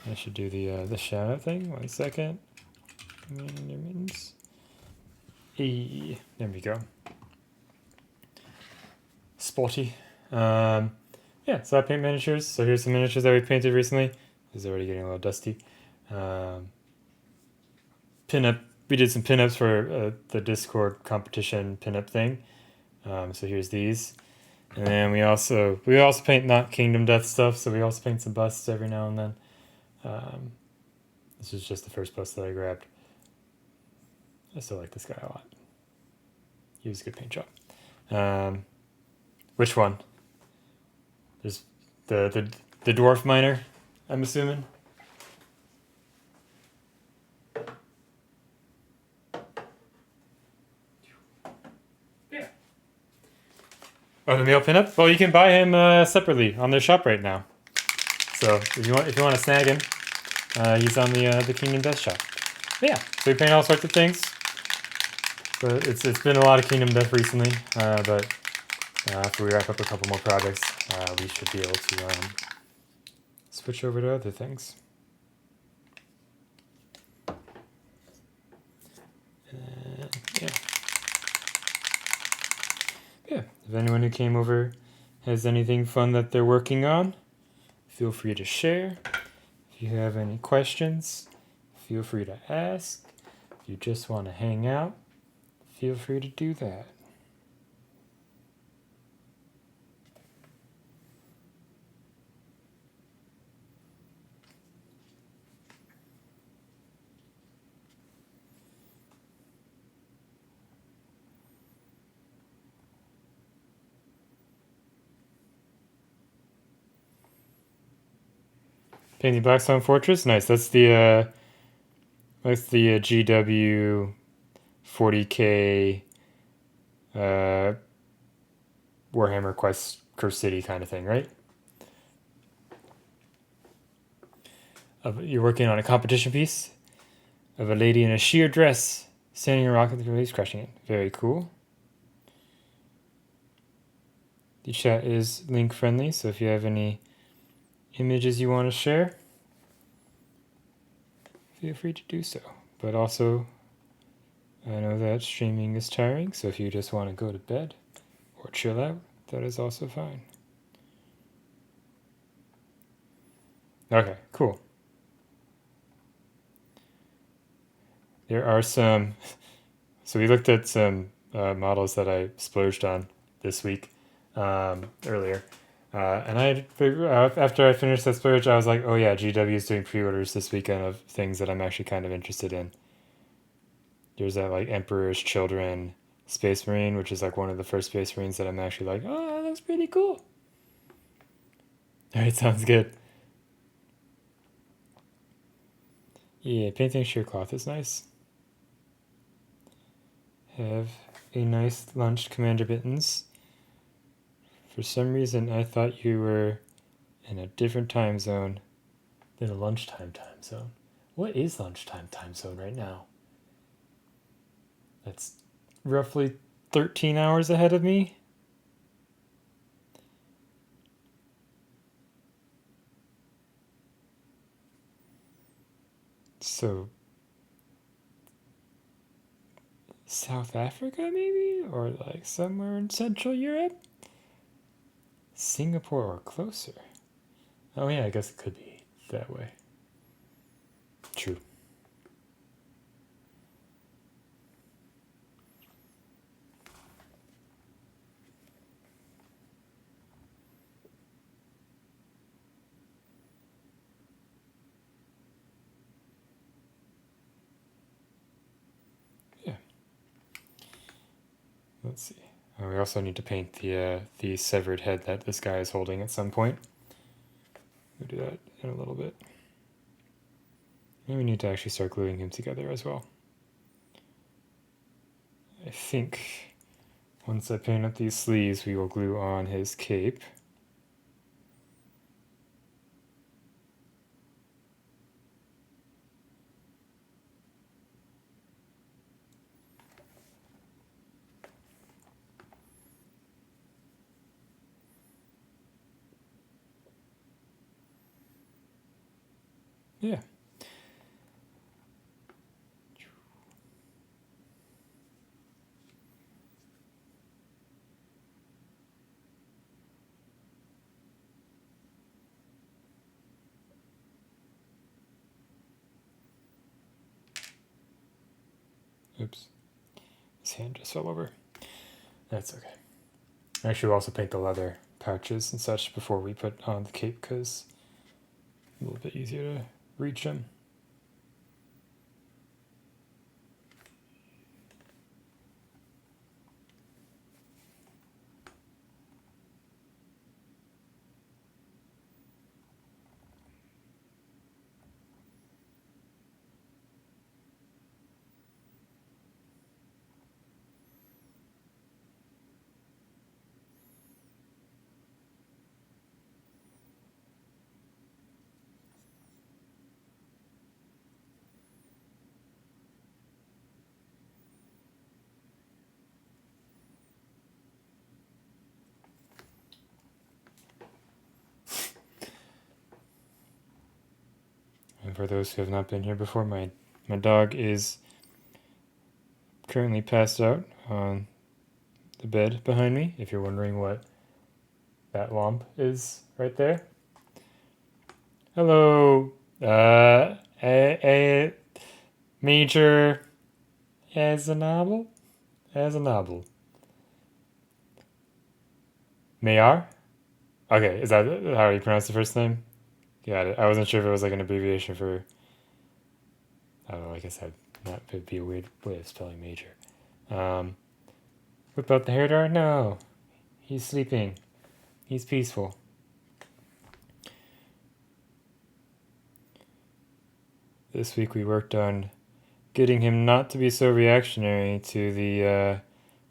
the shout out thing. 1 second. Commander Mittens. There we go. Spotty. Yeah, so I paint miniatures. So here's some miniatures that we painted recently. This is already getting a little dusty. Pinup. We did some pinups for the Discord competition pinup thing. So here's these. And then we also paint not Kingdom Death stuff, so we also paint some busts every now and then. This is just the first bust that I grabbed. I still like this guy a lot. He was a good paint job. Which one? There's the dwarf miner, I'm assuming. Yeah. Oh, the male pinup? Well, you can buy him separately on their shop right now. So if you want to snag him, he's on the Kingdom Death shop. But yeah, so we paint all sorts of things. But it's been a lot of Kingdom Death recently. But after we wrap up a couple more projects, we should be able to switch over to other things. Yeah. Yeah. If anyone who came over has anything fun that they're working on, feel free to share. If you have any questions, feel free to ask. If you just want to hang out, feel free to do that. Painting Blackstone Fortress, nice. That's the GW 40K Warhammer Quest Curse City kind of thing, right? You're working on a competition piece of a lady in a sheer dress standing in a rock with the waves crushing it. Very cool. The chat is link friendly, so if you have any images you want to share, feel free to do so. But also, I know that streaming is tiring, so if you just want to go to bed or chill out, that is also fine. Okay, cool. There are some, so we looked at some models that I splurged on this week earlier. And I after I finished that splurge, I was like, oh yeah, GW is doing pre-orders this weekend of things that I'm actually kind of interested in. There's that like Emperor's Children Space Marine, which is like one of the first Space Marines that I'm actually like, oh, that looks pretty cool. All right, sounds good. Yeah, painting sheer cloth is nice. Have a nice lunch, Commander Bittens. For some reason, I thought you were in a different time zone than a lunchtime time zone. What is lunchtime time zone right now? That's roughly 13 hours ahead of me. So, South Africa maybe? Or like somewhere in Central Europe? Singapore or closer? Oh yeah, I guess it could be that way. True. Yeah. Let's see. We also need to paint the severed head that this guy is holding at some point. We'll do that in a little bit. And we need to actually start gluing him together as well. I think once I paint up these sleeves, we will glue on his cape. Yeah. Oops. His hand just fell over. That's okay. Actually, we'll also paint the leather pouches and such before we put on the cape because it's a little bit easier to reach them. And for those who have not been here before, my dog is currently passed out on the bed behind me, if you're wondering what that lump is right there. Hello, Major Azanable? Mayar? Okay, is that how you pronounce the first name? Got it. I wasn't sure if it was like an abbreviation for, I don't know, like I said, that would be a weird way of spelling major. What about the hair dryer? No. He's sleeping. He's peaceful. This week we worked on getting him not to be so reactionary to the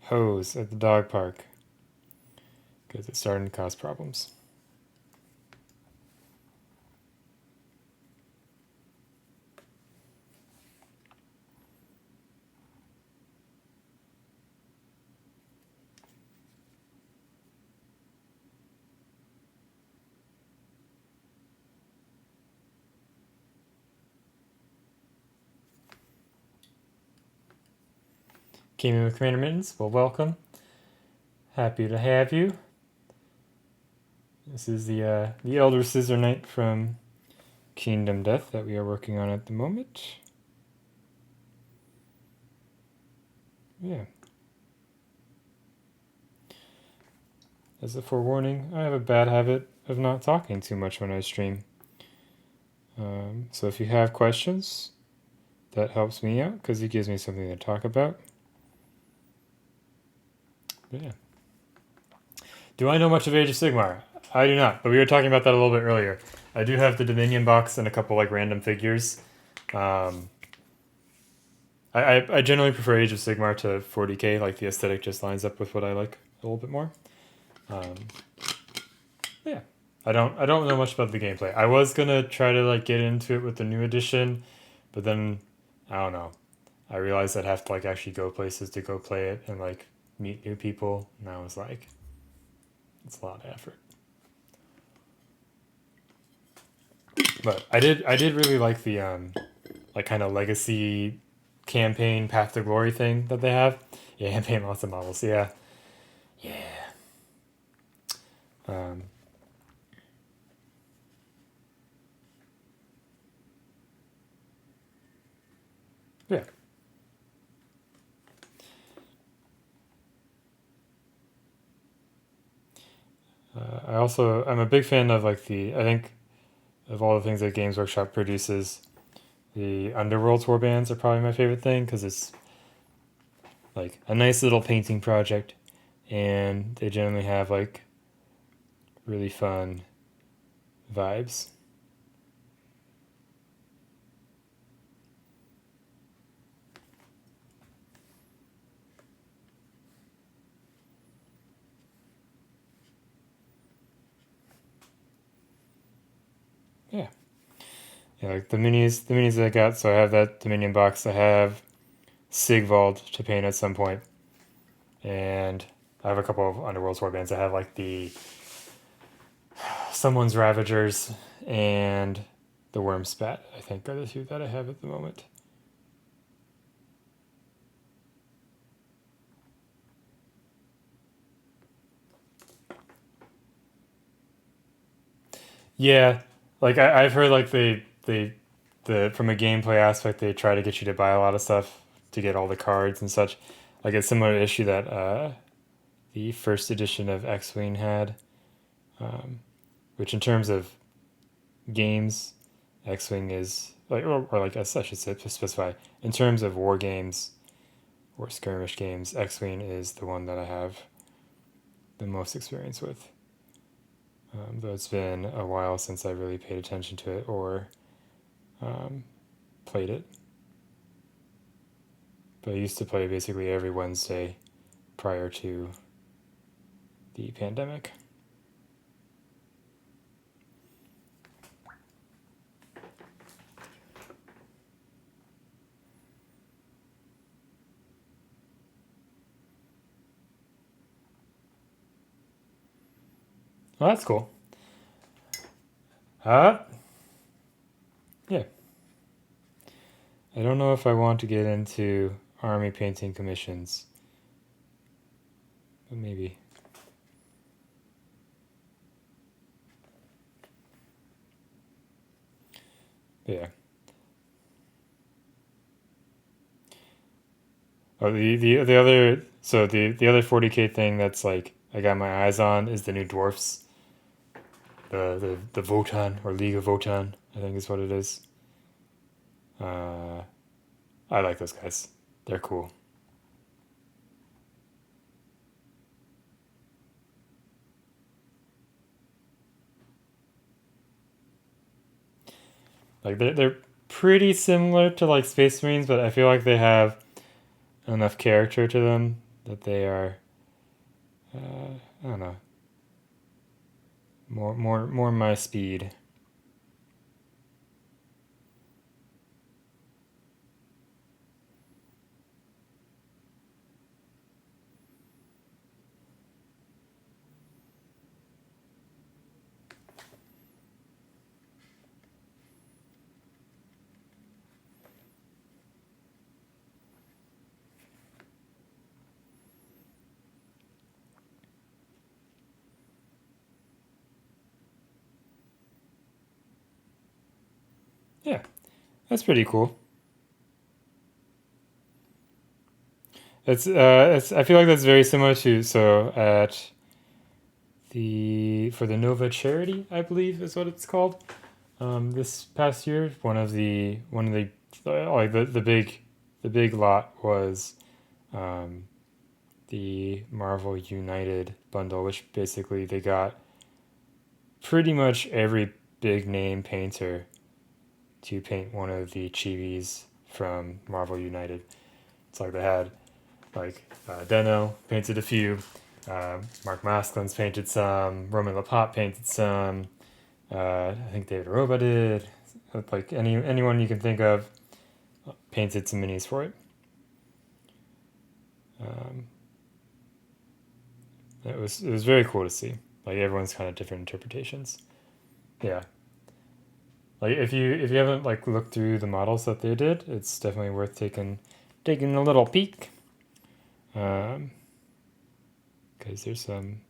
hose at the dog park because it's starting to cause problems. Came in with Commander Mittens. Well, welcome. Happy to have you. This is the Elder Scissor Knight from Kingdom Death that we are working on at the moment. Yeah. As a forewarning, I have a bad habit of not talking too much when I stream. So if you have questions, that helps me out because it gives me something to talk about. But yeah. Do I know much of Age of Sigmar? I do not, but we were talking about that a little bit earlier. I do have the Dominion box and a couple like random figures. I generally prefer Age of Sigmar to 40k. Like the aesthetic just lines up with what I like a little bit more. Yeah, I don't know much about the gameplay. I was gonna try to like get into it with the new edition, but then I don't know. I realized I'd have to like actually go places to go play it and like meet new people, and I was like, it's a lot of effort. But I did really like the like kind of legacy campaign Path to Glory thing that they have. Yeah, and paint lots of models. Yeah. Yeah. I'm a big fan of like I think of all the things that Games Workshop produces, the Underworlds warbands are probably my favorite thing because it's like a nice little painting project, and they generally have like really fun vibes. Yeah. Yeah, like the minis that I got. So I have that Dominion box. I have Sigvald to paint at some point, and I have a couple of Underworlds warbands. I have like the Someone's Ravagers and the Worm Spat. I think are the two that I have at the moment. Yeah, like I've heard like the from a gameplay aspect they try to get you to buy a lot of stuff to get all the cards and such. Like a similar issue that the first edition of X-Wing had, which in terms of games, X-Wing is like, or like I should say, specify in terms of war games or skirmish games, X-Wing is the one that I have the most experience with. Though it's been a while since I really paid attention to it or played it. But I used to play basically every Wednesday prior to the pandemic. Well, that's cool. Yeah. I don't know if I want to get into army painting commissions, but maybe. Yeah. Oh, the other the other 40K thing that's like I got my eyes on is the new dwarfs, the Votan or League of Votan, I think is what it is. I like those guys. They're cool. Like they're pretty similar to like Space Marines, but I feel like they have enough character to them that they are I don't know, more my speed. Yeah, that's pretty cool. It's I feel like that's very similar to so at the for the Nova charity, I believe is what it's called. This past year, one of the like the big lot was um, the Marvel United bundle, which basically they got pretty much every big name painter to paint one of the chibis from Marvel United. It's like they had like Deno painted a few, Mark Masklin's painted some, Roman Lapat painted some, I think David Roba did. Like anyone you can think of painted some minis for it. Um, it was very cool to see. Like everyone's kind of different interpretations. Yeah. Like if you haven't like looked through the models that they did, it's definitely worth taking a little peek. Because there's some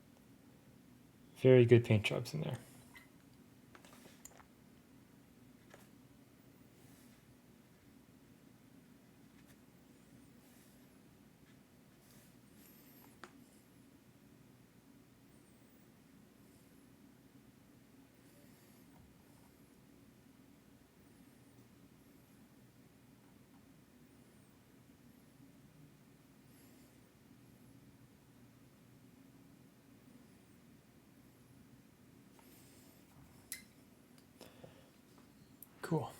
very good paint jobs in there. Cool.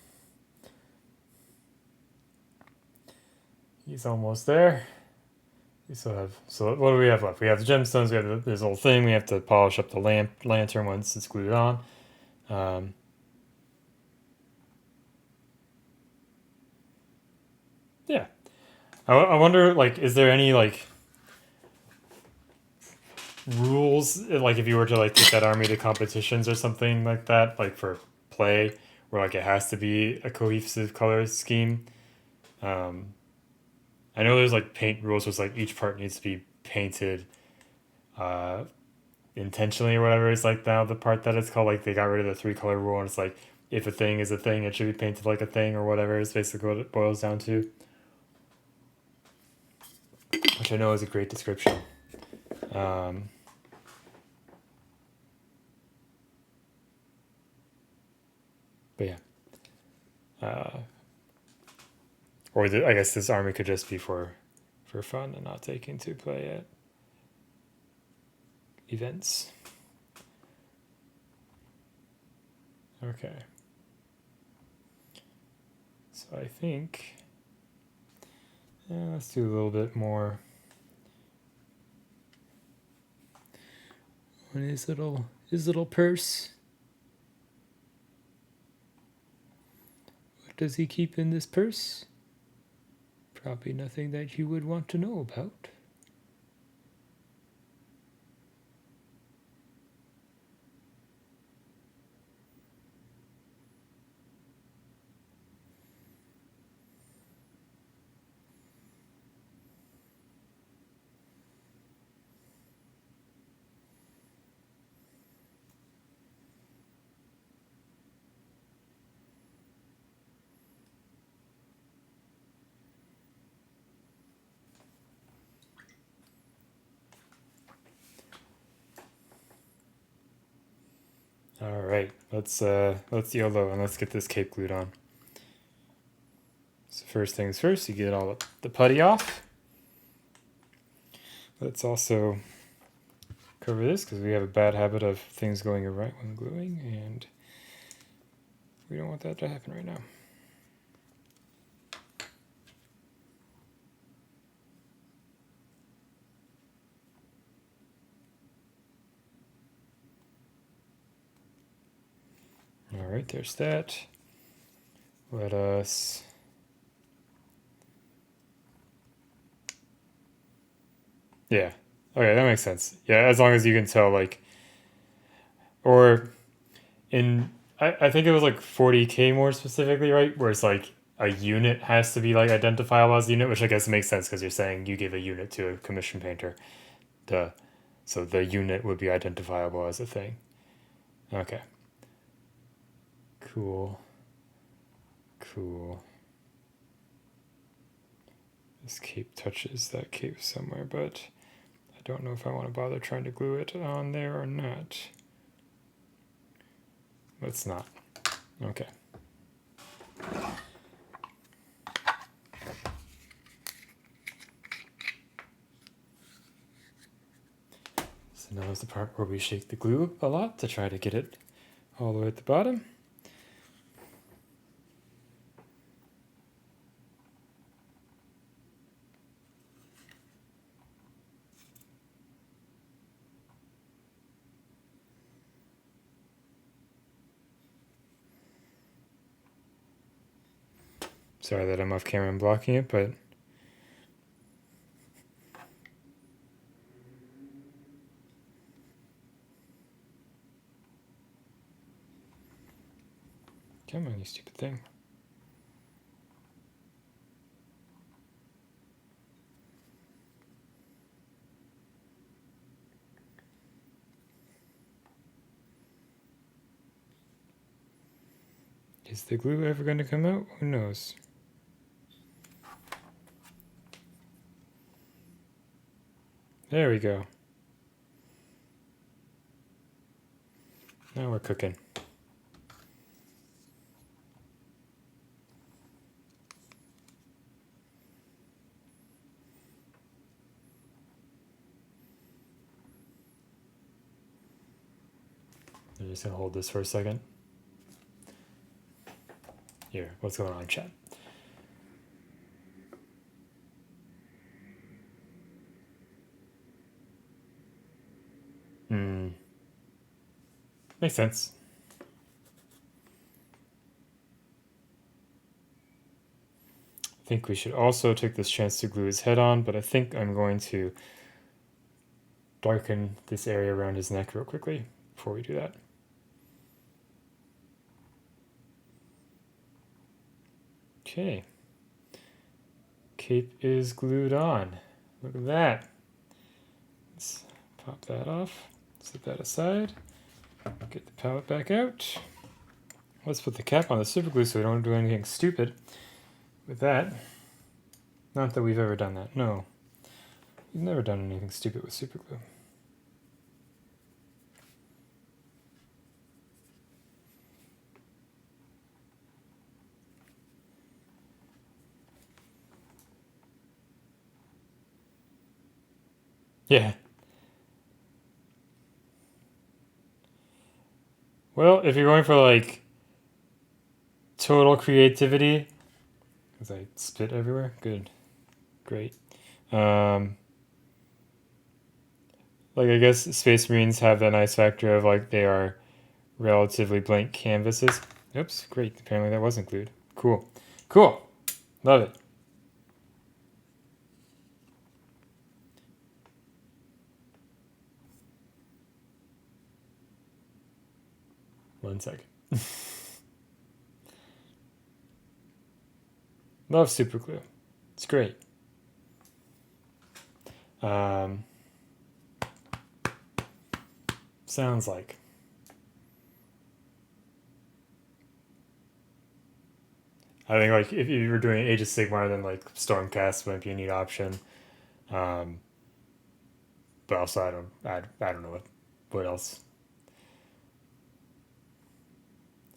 He's almost there. We still have. So what do we have left? We have the gemstones. We have this little thing. We have to polish up the lantern once it's glued on. Um, yeah. I wonder, like, is there any like rules, like if you were to like take that army to competitions or something like that, like for play, where like it has to be a cohesive color scheme? Um, I know there's like paint rules, where it's like each part needs to be painted uh, intentionally or whatever. It's like now the part that it's called, like they got rid of the three color rule, and it's like if a thing is a thing, it should be painted like a thing or whatever. Is basically what it boils down to. which I know is a great description. But yeah. Or I guess this army could just be for fun and not taken to play at events. Okay. So I think let's do a little bit more on his little purse. What does he keep in this purse? Probably nothing that you would want to know about. All right, let's YOLO and let's get this cape glued on. So first things first, you get all the putty off. Let's also cover this because we have a bad habit of things going awry when gluing, and we don't want that to happen right now. All right, there's that. Let us yeah. Okay, that makes sense. Yeah, as long as you can tell, like, or I think it was like 40K more specifically, right? Where it's like a unit has to be like identifiable as a unit, which I guess makes sense because you're saying you give a unit to a commission painter. So the unit would be identifiable as a thing. Okay. Cool. This cape touches that cape somewhere, but I don't know if I want to bother trying to glue it on there or not. Let's not. Okay. So now is the part where we shake the glue a lot to try to get it all the way at the bottom. Sorry that I'm off camera and blocking it, but come on, you stupid thing. Is the glue ever going to come out? Who knows? There we go. Now we're cooking. I'm just going to hold this for a second. Here, what's going on, chat? Makes sense. I think we should also take this chance to glue his head on, but I think I'm going to darken this area around his neck real quickly before we do that. Okay. Cape is glued on. Look at that. Let's pop that off, set that aside, get the palette back out. Let's put the cap on the super glue so we don't do anything stupid with that. Not that we've ever done that, no. You've never done anything stupid with super glue. Yeah. Well, if you're going for like total creativity, because I spit everywhere. Good, great. Like I guess Space Marines have that nice factor of like they are relatively blank canvases. Oops, great. Apparently that wasn't glued. Cool, cool. Love it. One second. Love super glue. It's great. Sounds like. I think like if you were doing Age of Sigmar, then like Stormcast might be a neat option. Um, but also I don't know what else.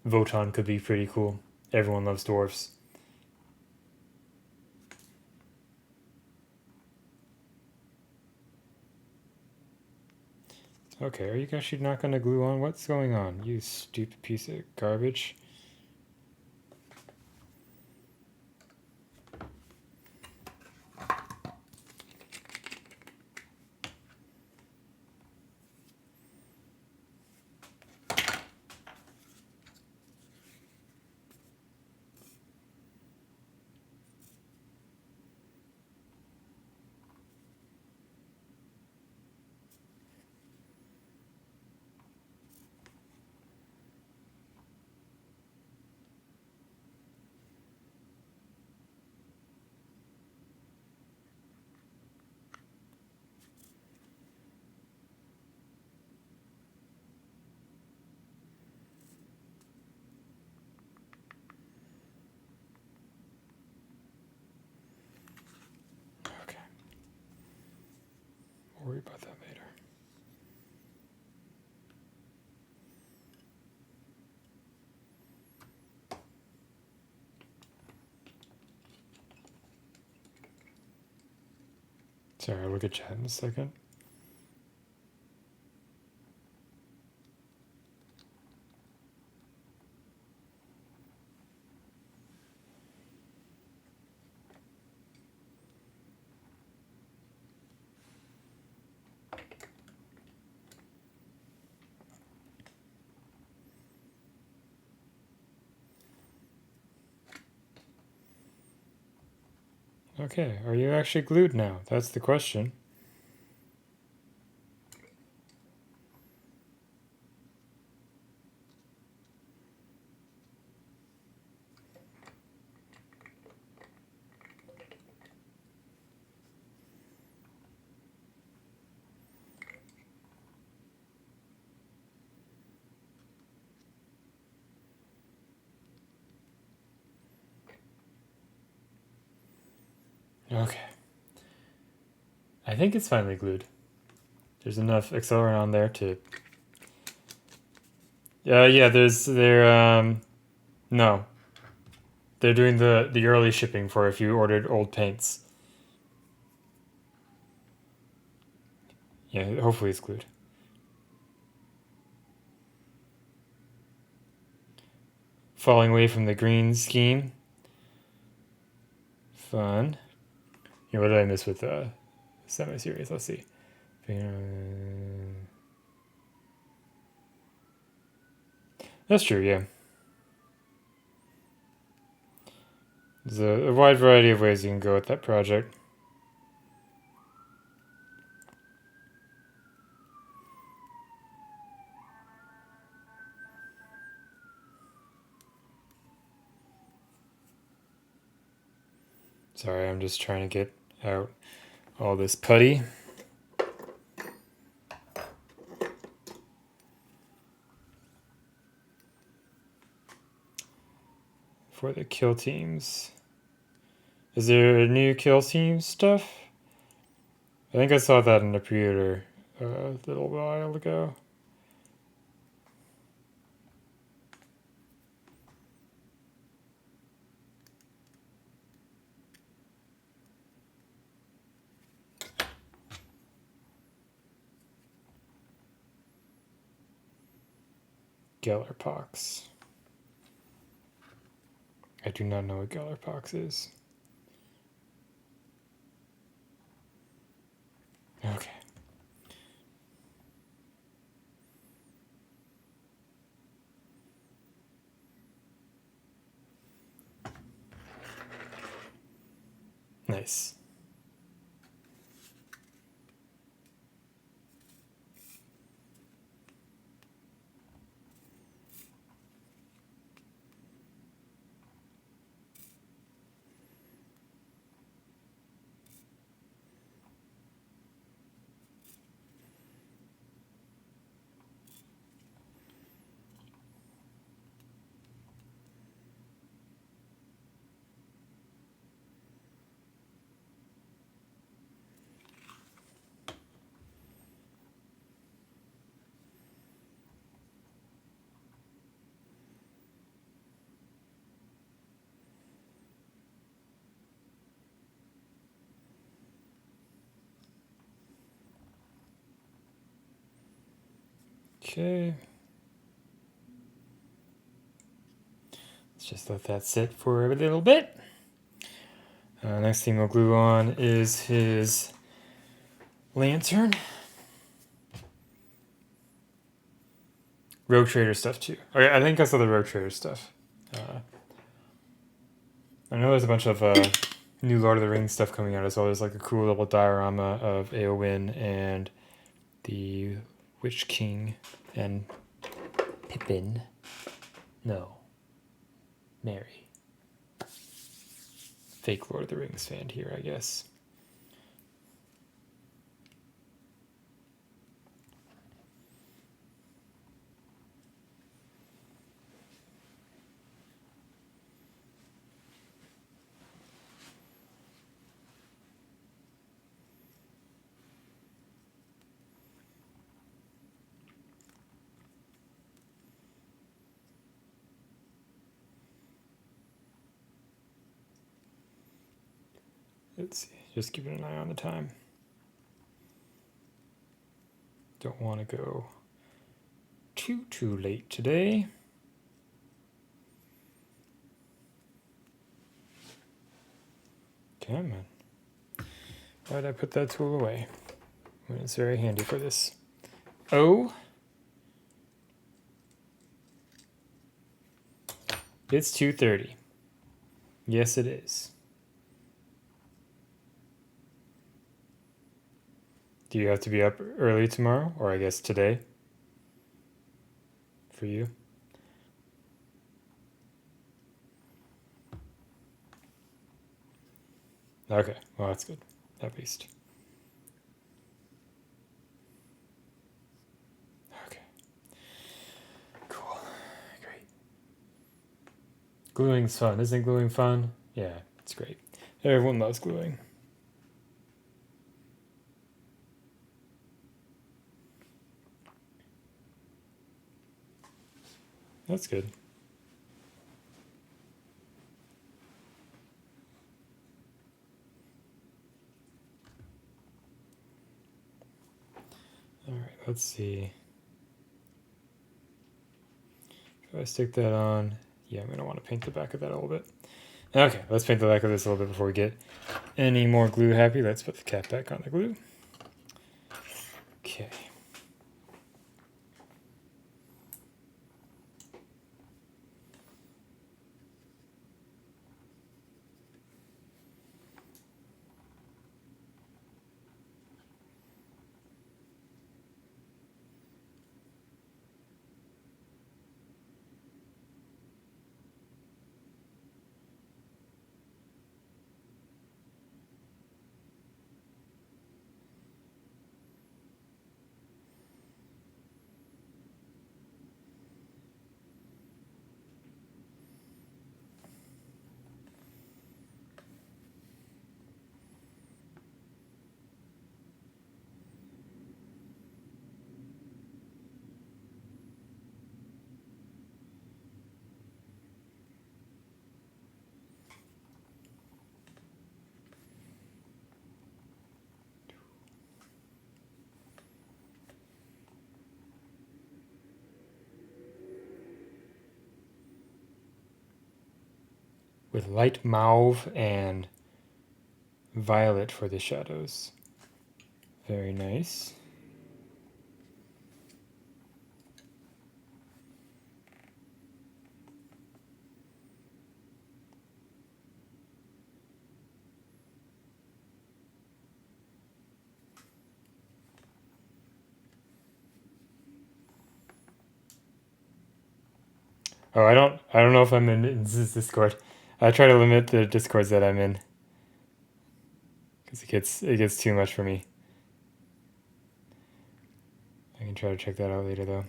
Voton could be pretty cool. Everyone loves dwarves. Okay, are you actually not going to glue on? What's going on? You stupid piece of garbage. Okay. We'll worry about that later. Sorry, I'll look at chat in a second. Okay, are you actually glued now? That's the question. Okay. I think it's finally glued. There's enough accelerant on there to... yeah, no. They're doing the early shipping for if you ordered old paints. Yeah, hopefully it's glued. Falling away from the green scheme. Fun. Yeah, what did I miss with semi-series? Let's see. That's true, yeah. There's a wide variety of ways you can go with that project. Sorry, I'm just trying to get out all this putty. For the kill teams. Is there new kill team stuff? I think I saw that in the pre-order a little while ago. Gellerpox. I do not know what Gellerpox is. Okay. Nice. Okay. Let's just let that sit for a little bit. Next thing we'll glue on is his lantern. Rogue Trader stuff too. Okay, I think I saw the Rogue Trader stuff. I know there's a bunch of new Lord of the Rings stuff coming out as well. There's like a cool little diorama of Eowyn and the Witch King and Pippin. No. Mary. Fake Lord of the Rings fan here, I guess. Let's see, just keeping an eye on the time. Don't want to go too late today. Come on. Why did I put that tool away? When it's very handy for this. Oh. It's 2:30. Yes, it is. Do you have to be up early tomorrow? Or I guess today? For you? Okay, well that's good. At least. Okay. Cool. Great. Gluing's fun. Isn't gluing fun? Yeah, it's great. Everyone loves gluing. That's good. All right, let's see. If I stick that on, yeah, I'm going to want to paint the back of that a little bit. Okay, let's paint the back of this a little bit before we get any more glue happy. Let's put the cap back on the glue. Okay. with light mauve and violet for the shadows. Very nice. Oh, I don't know if I'm in this Discord. I try to limit the Discords that I'm in because it gets too much for me. I can try to check that out later though.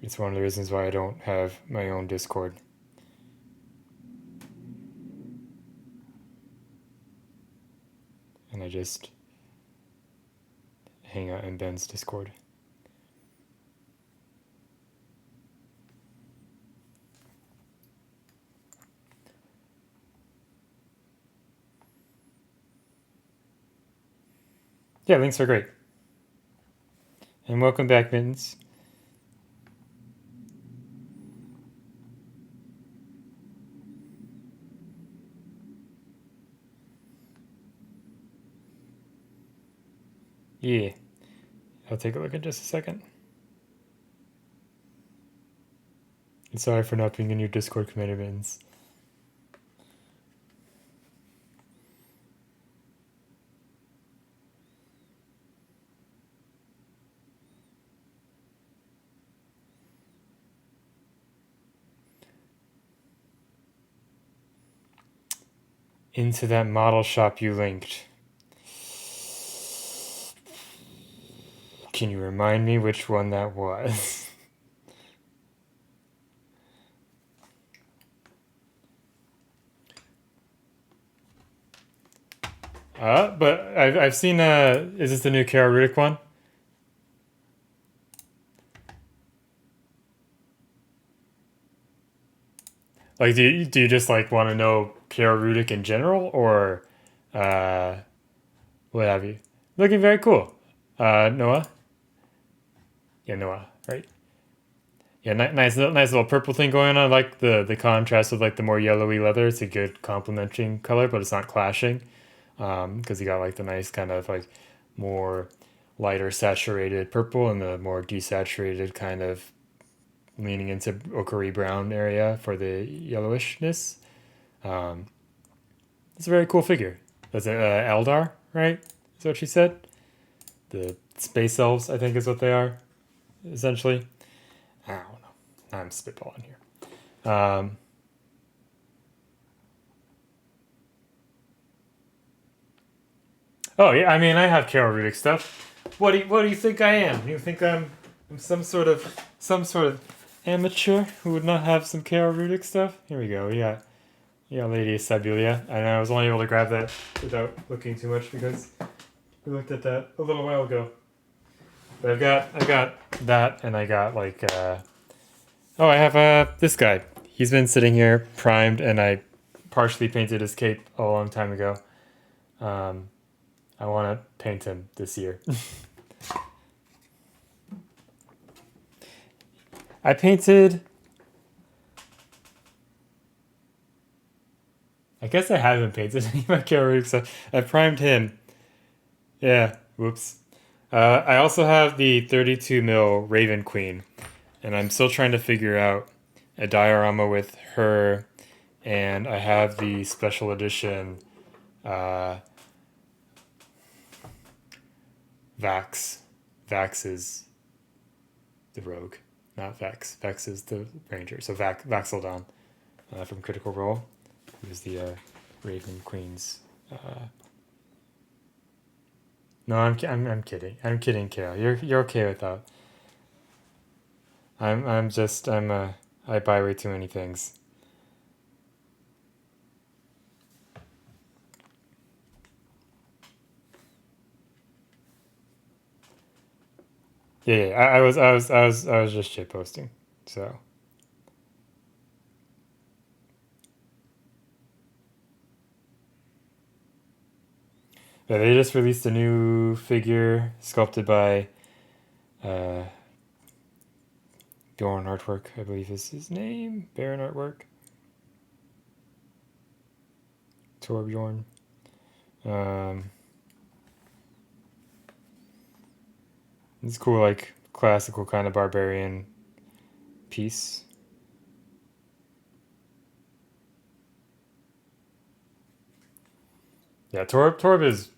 It's one of the reasons why I don't have my own Discord. And I just hang out in Ben's Discord. Yeah, links are great. And welcome back, Mittens. Yeah. I'll take a look in just a second. And sorry for not being in your Discord, Commander Mittens. Into that model shop you linked. Can you remind me which one that was? But I've seen is this the new Carol Rudick one? Like do you just like want to know Carol Rudick in general or uh what have you? Looking very cool. Noah? Yeah, Noah, right? Yeah, nice little purple thing going on. I like the contrast with like the more yellowy leather. It's a good complementing color, but it's not clashing. Because you got like the nice kind of like more lighter saturated purple and the more desaturated kind of leaning into ochre brown area for the yellowishness. Um, it's a very cool figure. That's Eldar, right? Is what she said. The space elves, I think, is what they are, essentially. I don't know. I'm spitballing here. Oh yeah, I mean, I have Carol Rudick stuff. What do you think I am? You think I'm some sort of amateur who would not have some Carol Rudick stuff? Here we go. Yeah, Lady Sibelia, and I was only able to grab that without looking too much because we looked at that a little while ago. But I got that, and I got like oh, I have this guy. He's been sitting here primed, and I partially painted his cape a long time ago. I want to paint him this year. I painted. I guess I haven't painted any of my characters. So I primed him. Yeah. Whoops. I also have the 32 mil Raven Queen, and I'm still trying to figure out a diorama with her. And I have the special edition Vax. Vax is the rogue, not Vex. Vex is the ranger. So Vaxeldon from Critical Role, who's the Raven Queen's. No, I'm kidding. I'm kidding, Kale. You're okay with that. I buy way too many things. Yeah, I was just shit posting. So yeah, they just released a new figure sculpted by uh, Bjorn Artwork, I believe is his name. Baron Artwork. Torbjorn. It's cool, like classical kind of barbarian piece. Yeah, Torb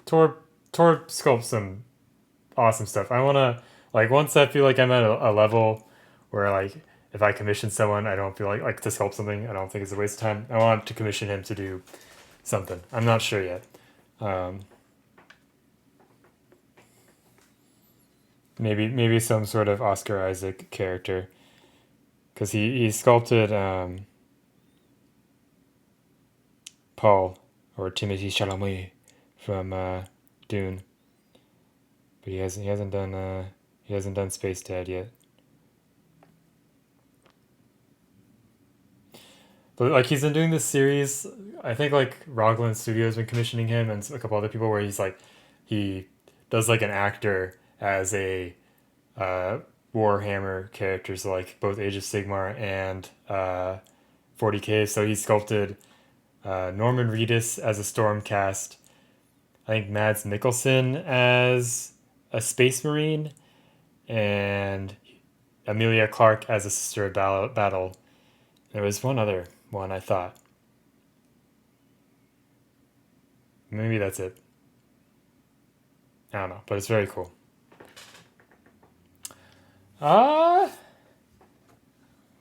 sculpts some awesome stuff. I wanna like once I feel like I'm at a level where like if I commission someone, I don't feel like to sculpt something. I don't think it's a waste of time. I want to commission him to do something. I'm not sure yet. Maybe some sort of Oscar Isaac character, because he sculpted Paul or Timothy Chalamet from Dune, but he hasn't done Space Dad yet. But like he's been doing this series, I think like Rockland Studio has been commissioning him and a couple other people where he does like an actor as a uh, Warhammer character, so like both Age of Sigmar and 40K. So he sculpted Norman Reedus as a Stormcast, I think Mads Mikkelsen as a Space Marine, and Amelia Clark as a Sister of Battle. There was one other one I thought. Maybe that's it. I don't know, but it's very cool. Ah,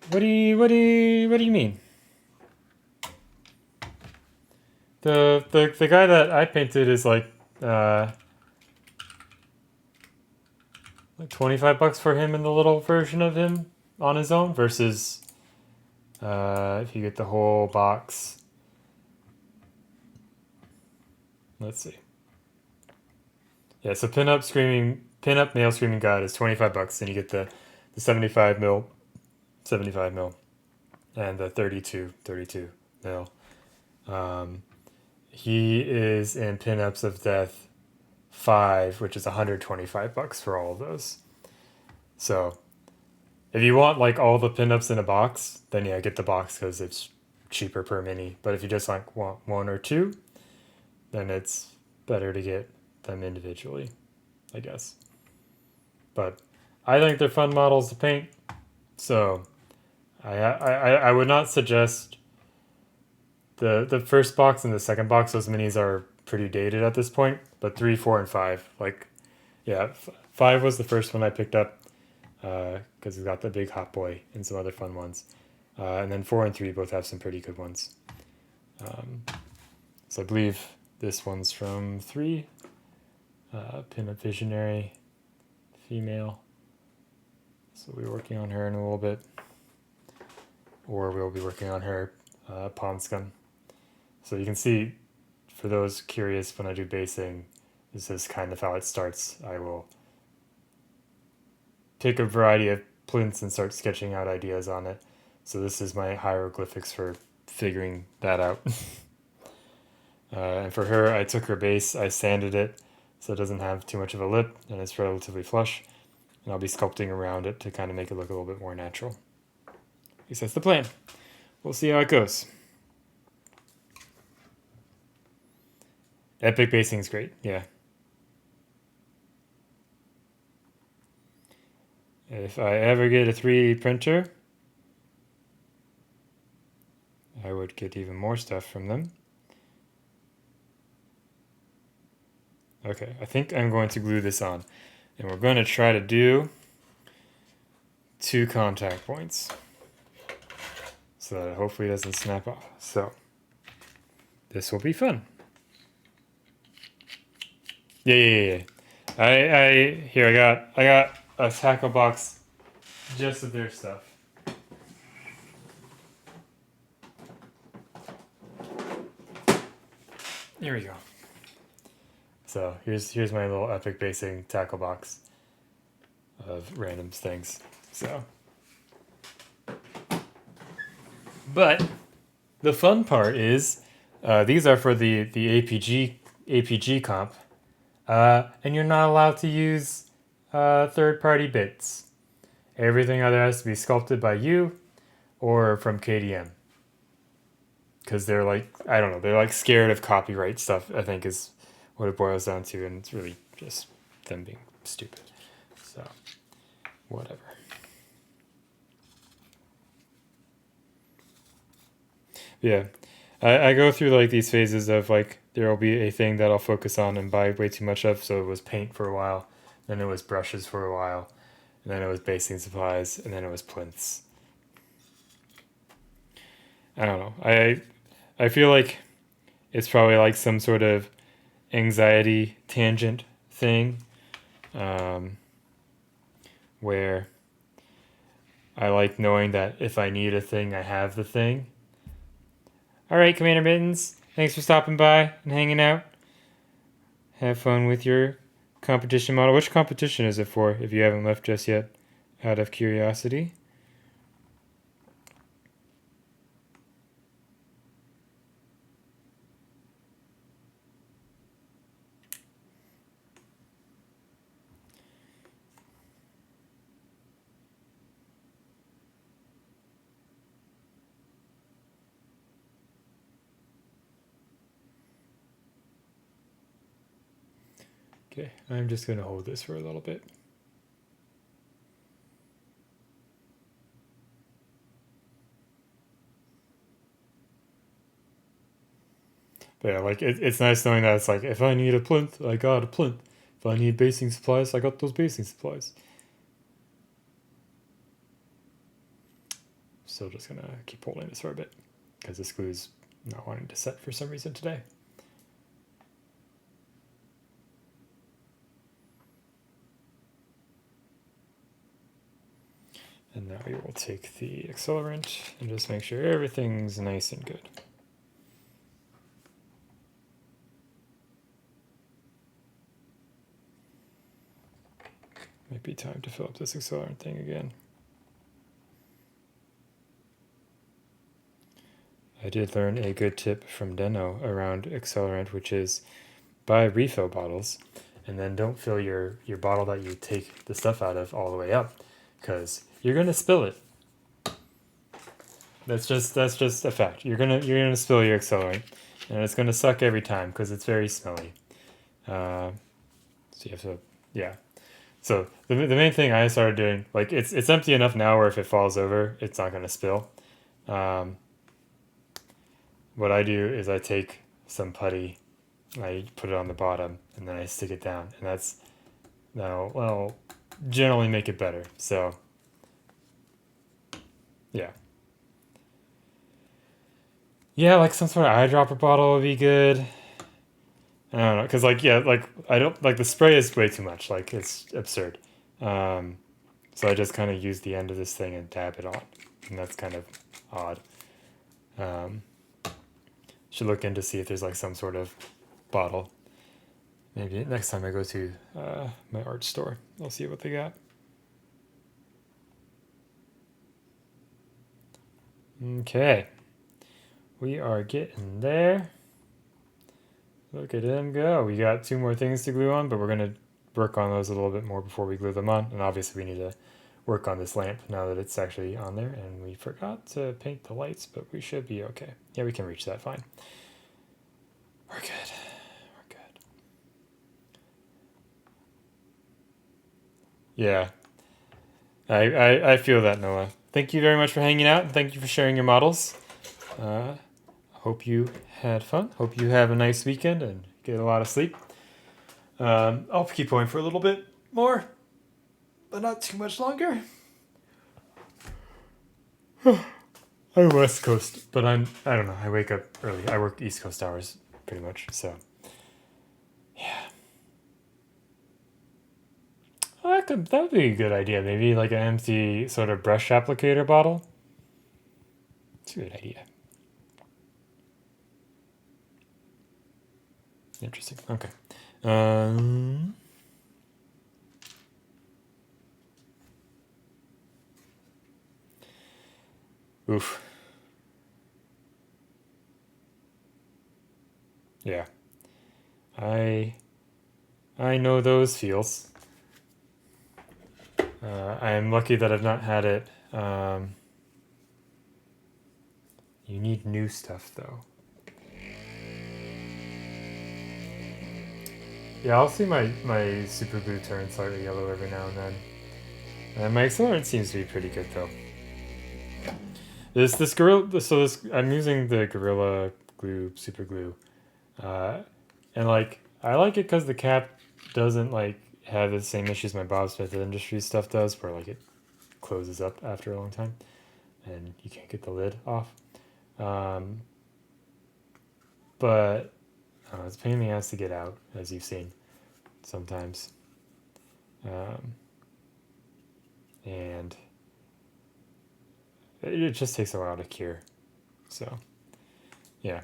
what do you mean? The guy that I painted is like $25 for him in the little version of him on his own versus if you get the whole box. Let's see. Yeah, so pin up male screaming god is $25, and you get the 75 mil, and the 32 mil. He is in Pinups of Death 5, which is $125 for all of those. So if you want like all the pinups in a box, then yeah, get the box because it's cheaper per mini. But if you just like want one or two, then it's better to get them individually, I guess. But I think they're fun models to paint, so I would not suggest the first box and the second box. Those minis are pretty dated at this point. But 3, 4, and 5, like, yeah, 5 was the first one I picked up because it's got the big hot boy and some other fun ones, and then 4 and 3 both have some pretty good ones. So I believe this one's from 3, Pinup Visionary, female. So we'll be working on her in a little bit, or we'll be working on her Pond Scum. So you can see, for those curious, when I do basing, this is kind of how it starts. I will pick a variety of plinths and start sketching out ideas on it. So this is my hieroglyphics for figuring that out. And for her, I took her base, I sanded it so it doesn't have too much of a lip and it's relatively flush. And I'll be sculpting around it to kind of make it look a little bit more natural. At least that's the plan. We'll see how it goes. Epic basing is great, yeah. If I ever get a 3D printer, I would get even more stuff from them. Okay, I think I'm going to glue this on. And we're going to try to do 2 contact points so that it hopefully doesn't snap off. So this will be fun. Yeah. I got a tackle box just of their stuff. Here we go. So here's my little epic basing tackle box of random things. So, but the fun part is these are for the APG comp, and you're not allowed to use third-party bits. Everything either has to be sculpted by you or from KDM. Because they're like, I don't know, they're like scared of copyright stuff, I think is what it boils down to. And it's really just them being stupid. So, whatever. Yeah. I go through like these phases of like, there will be a thing that I'll focus on and buy way too much of. So it was paint for a while, then it was brushes for a while, and then it was basing supplies, and then it was plinths. I don't know. I feel like it's probably like some sort of anxiety tangent thing, um, where I like knowing that if I need a thing, I have the thing. All right, Commander Mittens, thanks for stopping by and hanging out. Have fun with your competition model. Which competition is it for, if you haven't left just yet, out of curiosity? Okay, I'm just going to hold this for a little bit. But yeah, like it's nice knowing that it's like, if I need a plinth, I got a plinth. If I need basing supplies, I got those basing supplies. Still just gonna keep holding this for a bit because this glue's not wanting to set for some reason today. And now we will take the accelerant and just make sure everything's nice and good. Might be time to fill up this accelerant thing again. I did learn a good tip from Deno around accelerant, which is buy refill bottles and then don't fill your bottle that you take the stuff out of all the way up, because you're gonna spill it. That's just a fact. You're gonna spill your accelerant, and it's gonna suck every time because it's very smelly. So you have to, yeah. So the main thing I started doing, like it's empty enough now where if it falls over, it's not gonna spill. What I do is I take some putty, I put it on the bottom, and then I stick it down, and that'll generally make it better. So yeah. Yeah, like some sort of eyedropper bottle would be good. I don't know, cause like, yeah, like I don't like, the spray is way too much. Like it's absurd. Um, so I just kind of use the end of this thing and dab it on, and that's kind of odd. Um, should look in to see if there's like some sort of bottle. Maybe next time I go to my art store, I'll see what they got. Okay, we are getting there. Look at him go. We got 2 more things to glue on, but we're gonna work on those a little bit more before we glue them on. And obviously we need to work on this lamp now that it's actually on there, and we forgot to paint the lights, but we should be okay. Yeah, we can reach that fine. We're good. We're good. Yeah. I feel that, Noah. Thank you very much for hanging out, and thank you for sharing your models. Hope you had fun. Hope you have a nice weekend and get a lot of sleep. I'll keep going for a little bit more, but not too much longer. I'm West Coast, but I don't know. I wake up early. I work East Coast hours pretty much, so yeah. Oh, that would be a good idea. Maybe like an empty sort of brush applicator bottle. It's a good idea. Interesting. Okay. Oof. Yeah. I know those feels. I am lucky that I've not had it. You need new stuff though. Yeah, I'll see my super glue turn slightly yellow every now and then. And my accelerant seems to be pretty good though. This gorilla. So this I'm using the Gorilla Glue super glue, and like I like it because the cap doesn't like have the same issues my Bob's Smith Industries stuff does, where like it closes up after a long time, and you can't get the lid off. Um, but it's a pain in the ass to get out, as you've seen sometimes, and it just takes a while to cure. So, yeah.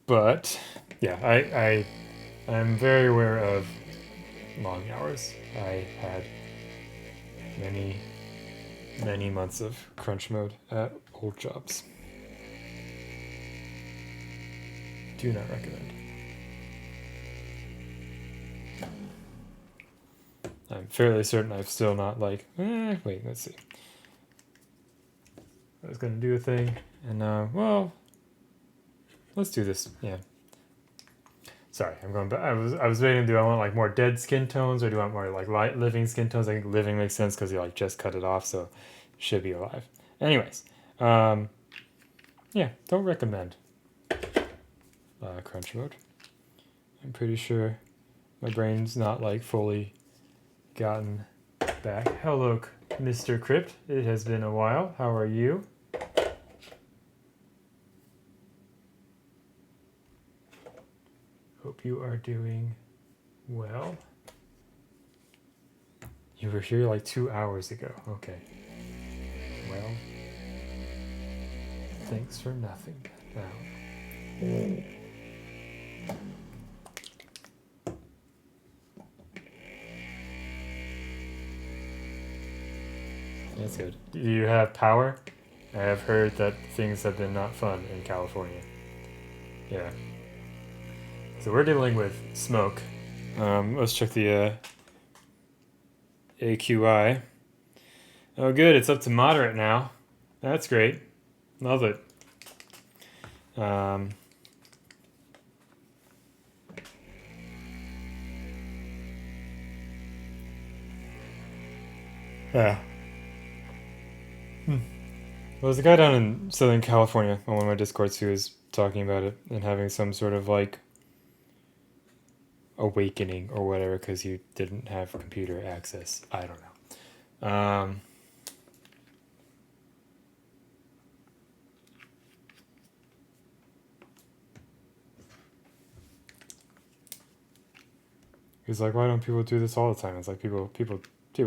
But yeah, I'm very aware of long hours. I had many months of crunch mode at old jobs. Do not recommend. I'm fairly certain I've still not like. Wait, let's see. I was gonna do a thing, and well, let's do this. Yeah. Sorry, I'm going back. I was waiting. Do I want like more dead skin tones, or do I want more like light living skin tones? I think living makes sense because you like just cut it off, so it should be alive. Anyways, yeah, don't recommend crunch mode. I'm pretty sure my brain's not like fully gotten back. Hello, Mr. Crypt. It has been a while. How are you? Hope you are doing well. You were here like 2 hours ago. Okay. Well, thanks for nothing. Now. That's good. Do you have power? I have heard that things have been not fun in California. Yeah. So we're dealing with smoke. Let's check the AQI. Oh, good. It's up to moderate now. That's great. Love it. Yeah. Well, there's a guy down in Southern California on one of my Discords who was talking about it and having some sort of like awakening or whatever because you didn't have computer access. I don't know. He's like, why don't people do this all the time? It's like people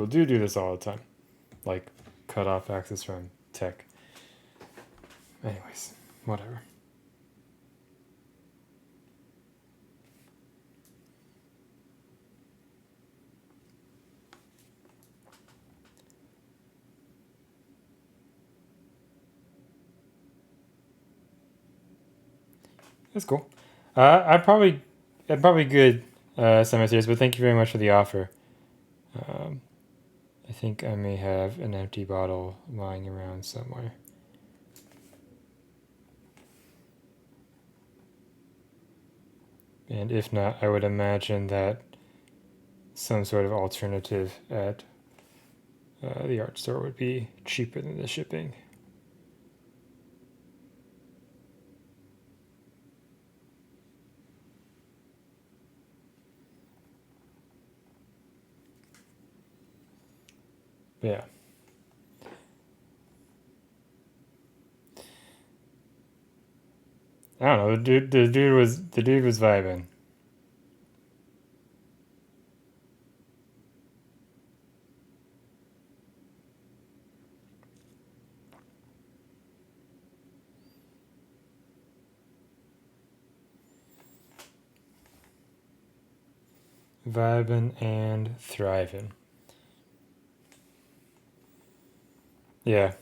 do this all the time, like cut off access from tech. Anyways, whatever. That's cool. I'm probably good semi-serious, but thank you very much for the offer. I think I may have an empty bottle lying around somewhere. And if not, I would imagine that some sort of alternative at the art store would be cheaper than the shipping. Yeah. I don't know. The dude was vibing. Vibing and thriving. Yeah.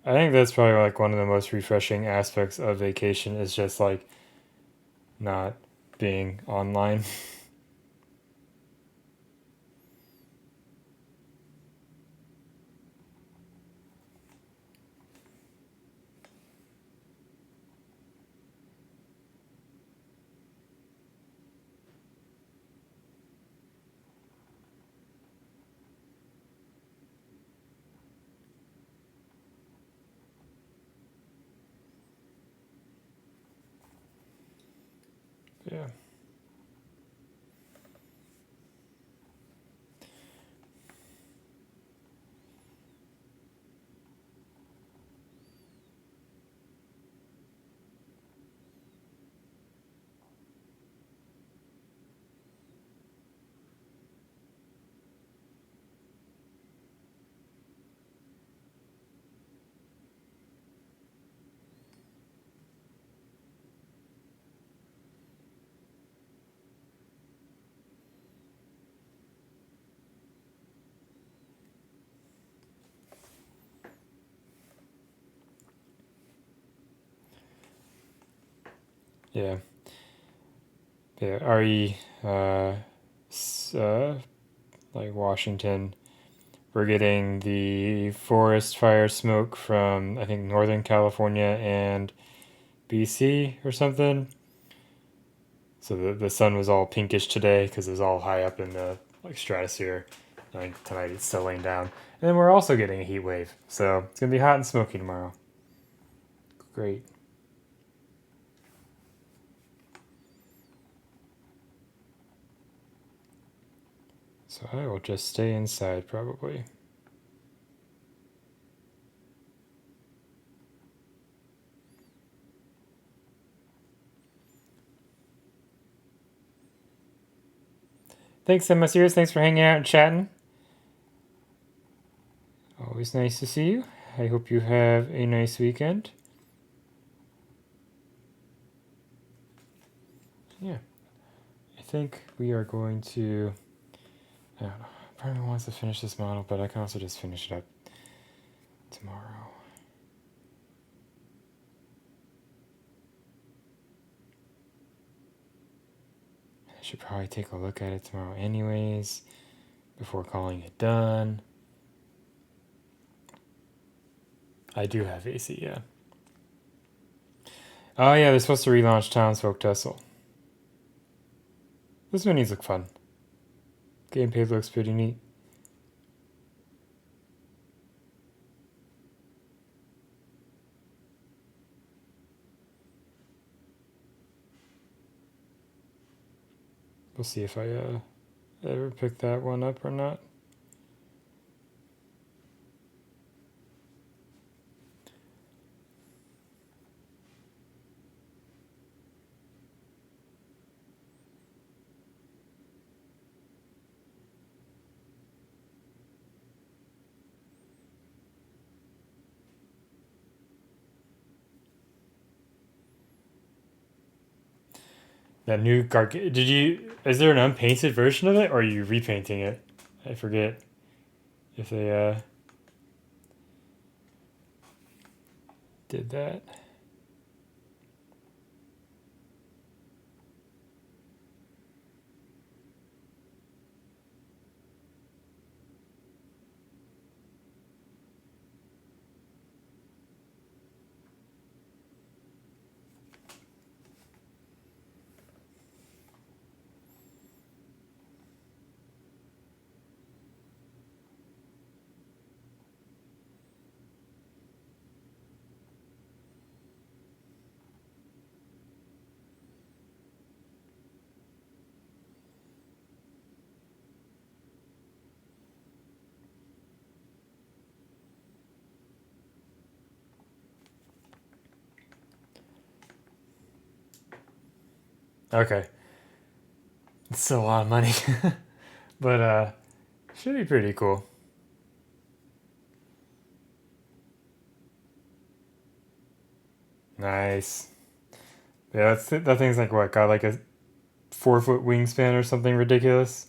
I think that's probably like one of the most refreshing aspects of vacation is just like not being online. Yeah. Yeah. Yeah. RE, like Washington, we're getting the forest fire smoke from, I think, Northern California and BC or something. So the sun was all pinkish today because it was all high up in the like stratosphere. I think tonight it's still laying down. And then we're also getting a heat wave. So it's going to be hot and smoky tomorrow. Great. So I will just stay inside probably. Thanks, MSUs. Thanks for hanging out and chatting. Always nice to see you. I hope you have a nice weekend. Yeah. I think we are going to. I don't know. Part of me wants to finish this model, but I can also just finish it up tomorrow. I should probably take a look at it tomorrow, anyways, before calling it done. I do have AC, yeah. Oh, yeah, they're supposed to relaunch Townsfolk Tussle. Those minis look fun. Gameplay looks pretty neat. We'll see if I ever pick that one up or not. That new is there an unpainted version of it, or are you repainting it? I forget if they did that. Okay. It's still a lot of money. But should be pretty cool. Nice. Yeah, that thing's like what, got like a 4-foot wingspan or something ridiculous?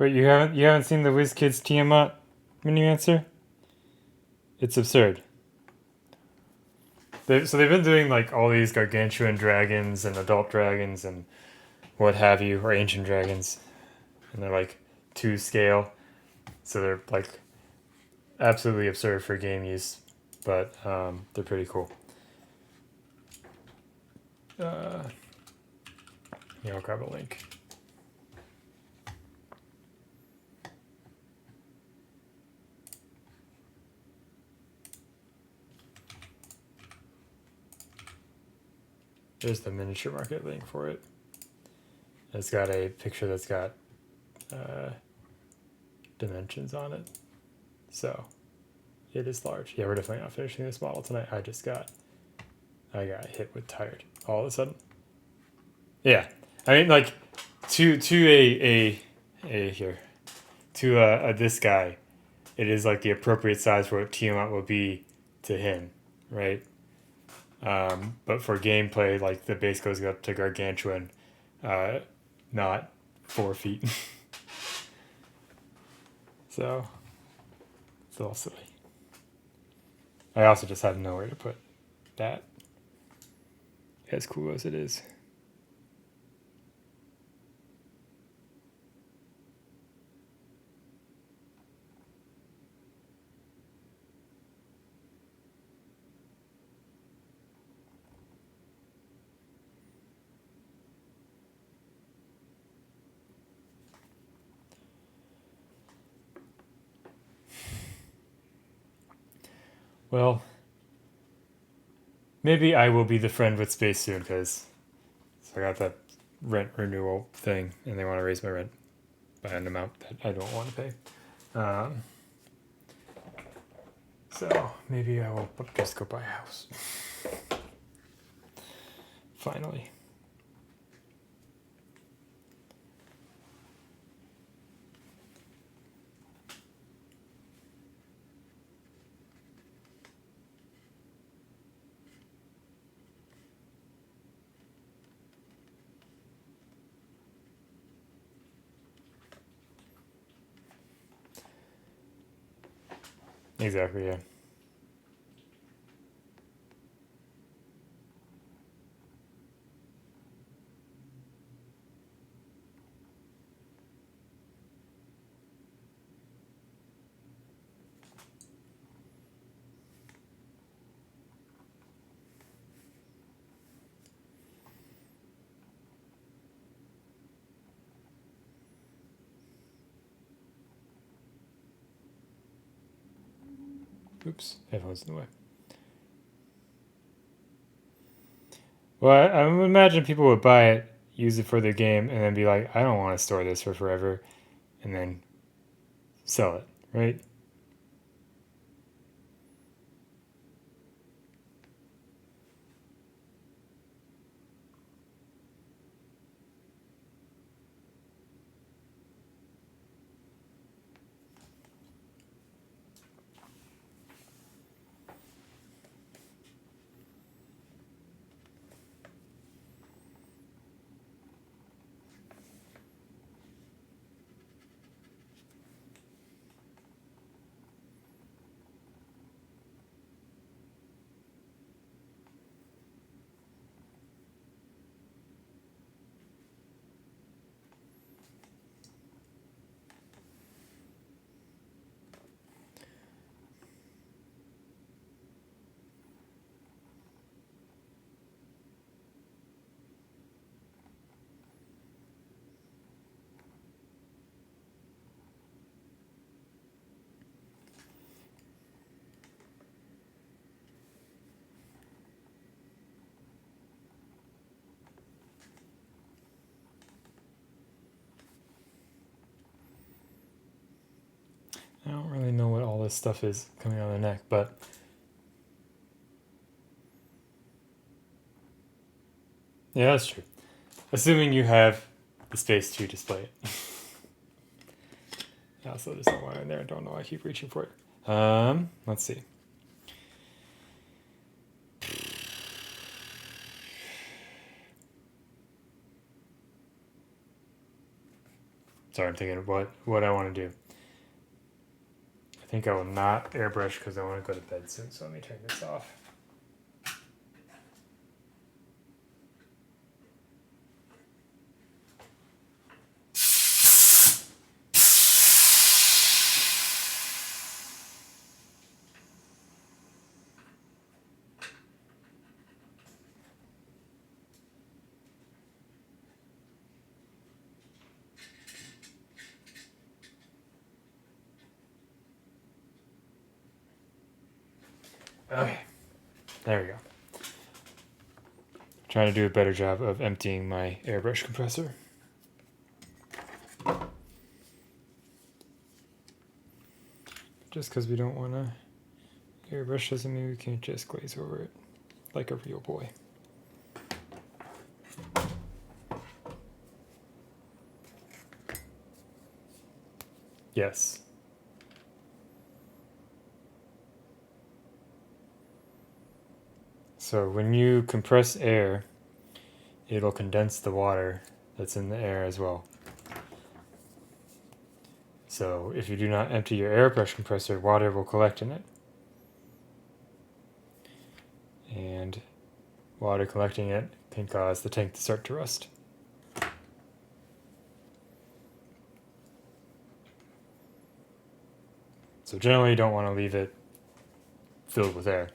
Wait, you haven't seen the WizKids Tiamat mini answer? It's absurd. So they've been doing like all these gargantuan dragons and adult dragons and what have you, or ancient dragons, and they're like 2 scale, so they're like absolutely absurd for game use, but they're pretty cool. Yeah, I'll grab a link. There's the miniature market link for it. It's got a picture that's got dimensions on it, so it is large. Yeah, we're definitely not finishing this model tonight. I got hit with tired all of a sudden. Yeah, I mean, like to this guy, it is like the appropriate size for what Tiamat will be to him, right? But for gameplay, like the base goes up to gargantuan, not 4 feet. So it's a little silly. I also just have nowhere to put that, as cool as it is. Well, maybe I will be the friend with space soon, because I got that rent renewal thing, and they want to raise my rent by an amount that I don't want to pay. So maybe I will just go buy a house. Finally. Exactly, yeah. Oops, headphones in the way. Well, I would imagine people would buy it, use it for their game, and then be like, I don't want to store this for forever, and then sell it, right? I don't really know what all this stuff is coming on the neck, but yeah, that's true. Assuming you have the space to display it. Yeah, so there's no wire in there. I don't know. I keep reaching for it. Let's see. Sorry, I'm thinking of what I want to do. I think I will not airbrush because I want to go to bed soon. So let me turn this off. Okay, there we go. Trying to do a better job of emptying my airbrush compressor. Just because we don't want to airbrush doesn't mean we can't just glaze over it like a real boy. Yes. So when you compress air, it'll condense the water that's in the air as well. So if you do not empty your airbrush compressor, water will collect in it. And water collecting it can cause the tank to start to rust. So generally you don't want to leave it filled with air.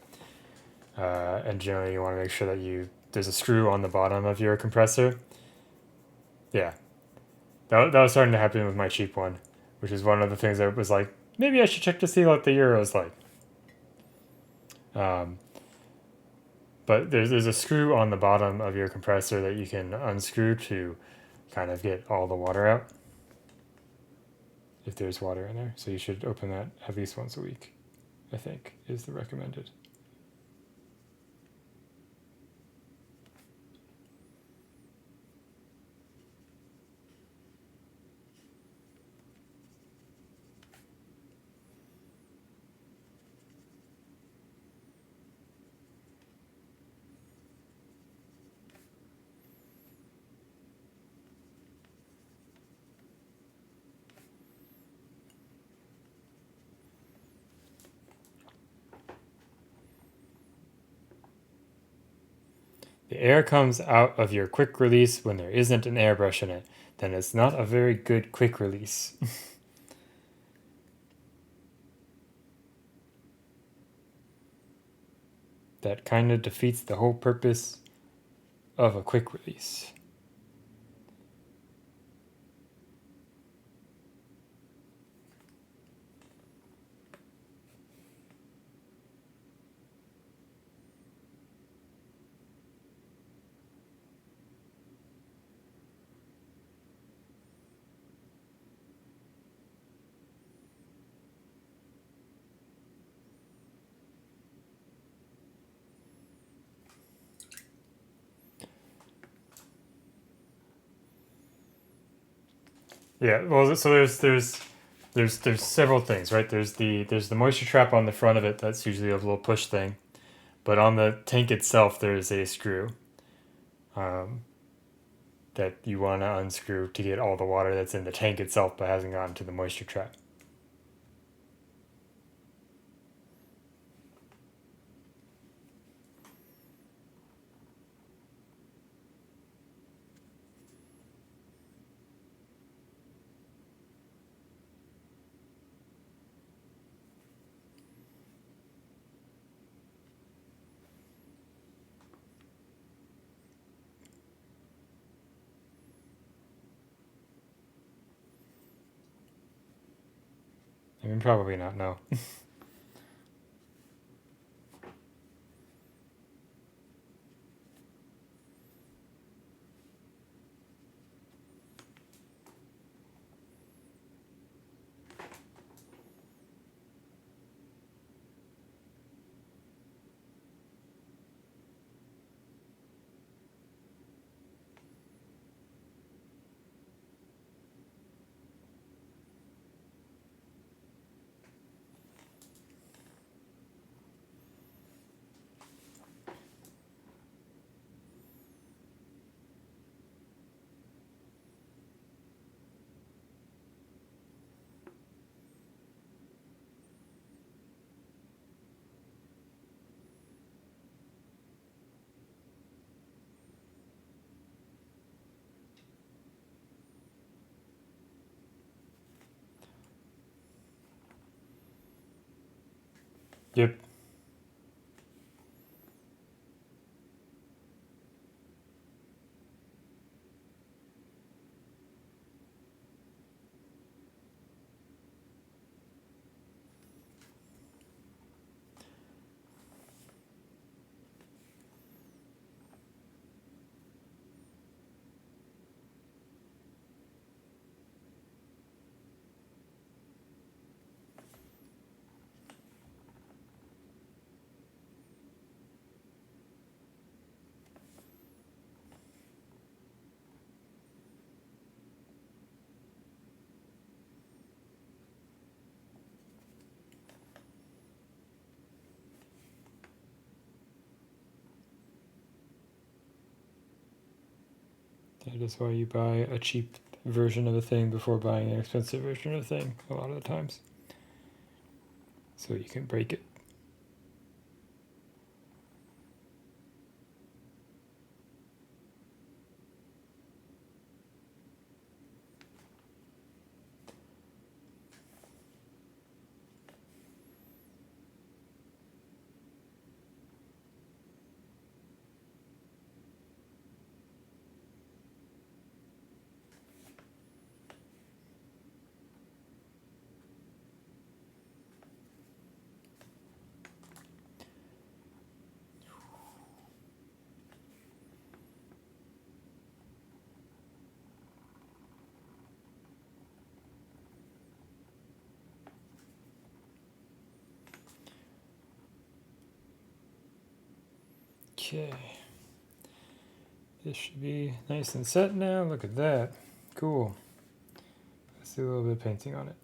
And generally you want to make sure that there's a screw on the bottom of your compressor. Yeah. That was starting to happen with my cheap one, which is one of the things that was like, maybe I should check to see what the Euro is like. But there's a screw on the bottom of your compressor that you can unscrew to kind of get all the water out, if there's water in there. So you should open that at least once a week, I think, is the recommended. The air comes out of your quick release when there isn't an airbrush in it. Then it's not a very good quick release. That kind of defeats the whole purpose of a quick release. Yeah, well, so there's several things, right? There's the moisture trap on the front of it. That's usually a little push thing, but on the tank itself, there's a screw that you want to unscrew to get all the water that's in the tank itself but hasn't gotten to the moisture trap. I mean, probably not. No. Yep. That is why you buy a cheap version of a thing before buying an expensive version of a thing a lot of the times. So you can break it. Okay. This should be nice and set now. Look at that. Cool. Let's do a little bit of painting on it.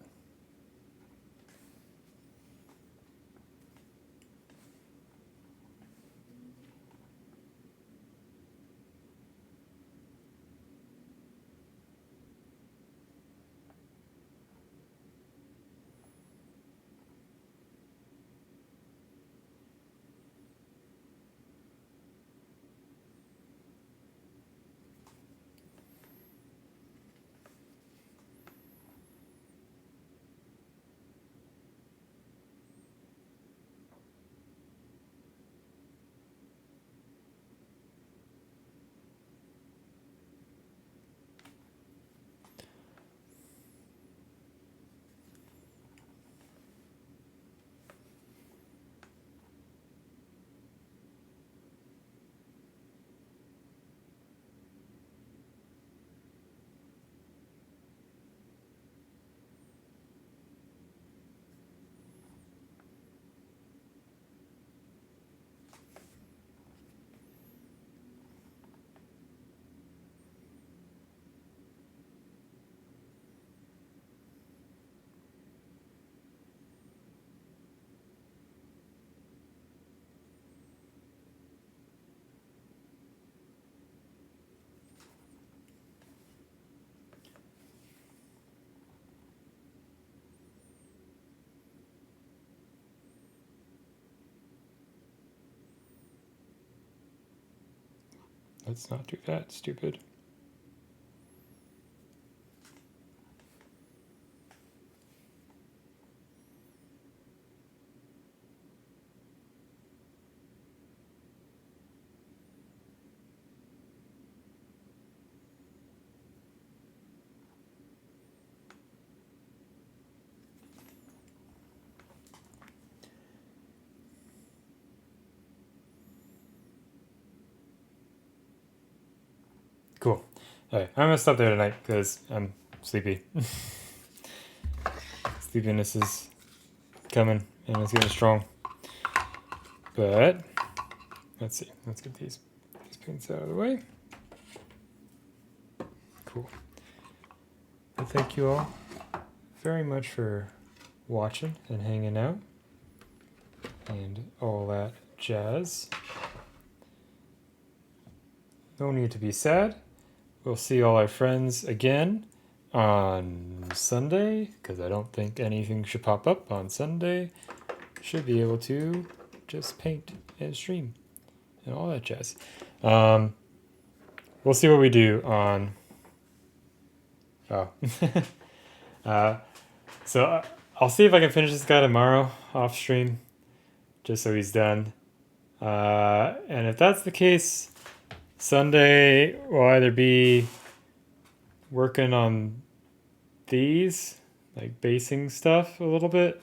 Let's not do that, stupid. Cool. Alright, I'm gonna stop there tonight because I'm sleepy. Sleepiness is coming and it's getting strong. But let's see. Let's get these paints out of the way. Cool. Well, thank you all very much for watching and hanging out and all that jazz. No need to be sad. We'll see all our friends again on Sunday, because I don't think anything should pop up on Sunday. Should be able to just paint and stream and all that jazz. We'll see what we do on... Oh. So I'll see if I can finish this guy tomorrow off stream. just so he's done. And if that's the case, Sunday will either be working on these, like basing stuff a little bit,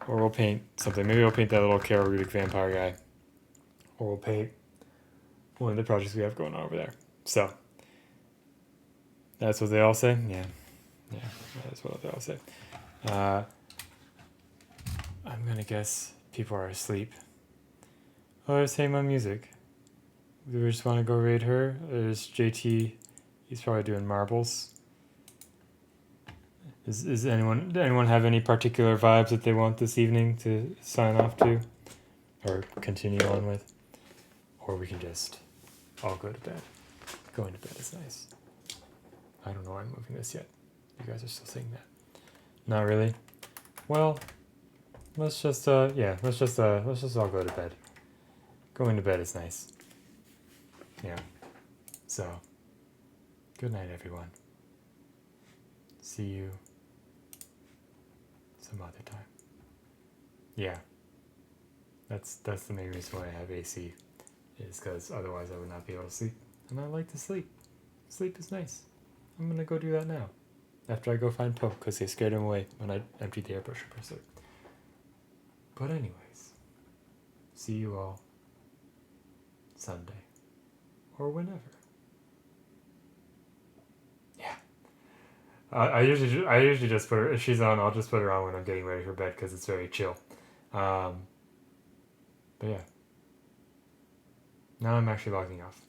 or we'll paint something. Maybe we'll paint that little Carol Rudick vampire guy, or we'll paint one of the projects we have going on over there. So that's what they all say. Yeah, that's what they all say. I'm gonna guess people are asleep. Oh, there's Hey Mom Music. Do we just want to go raid her? There's JT. He's probably doing marbles. Is anyone have any particular vibes that they want this evening to sign off to, or continue on with, or we can just all go to bed. Going to bed is nice. I don't know why I'm moving this yet. You guys are still saying that. Not really. Well, let's just all go to bed. Going to bed is nice. Yeah. So, good night, everyone. See you some other time. Yeah. That's the main reason why I have AC, is because otherwise I would not be able to sleep. And I like to sleep. Sleep is nice. I'm gonna go do that now. After I go find Pope, because they scared him away when I emptied the air pressure compressor. But anyways, see you all Sunday. Or whenever. Yeah. I usually just put her, if she's on, I'll just put her on when I'm getting ready for bed because it's very chill. But yeah. Now I'm actually logging off.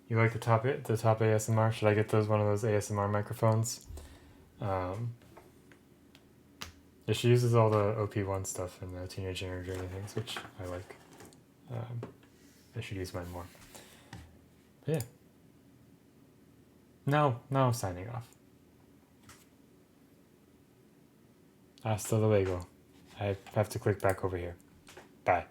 You like the top ASMR? Should I get one of those ASMR microphones? Yeah, she uses all the OP1 stuff and the teenage energy things, which I like. I should use mine more. But yeah. Now I'm signing off. Hasta luego. I have to click back over here. Bye.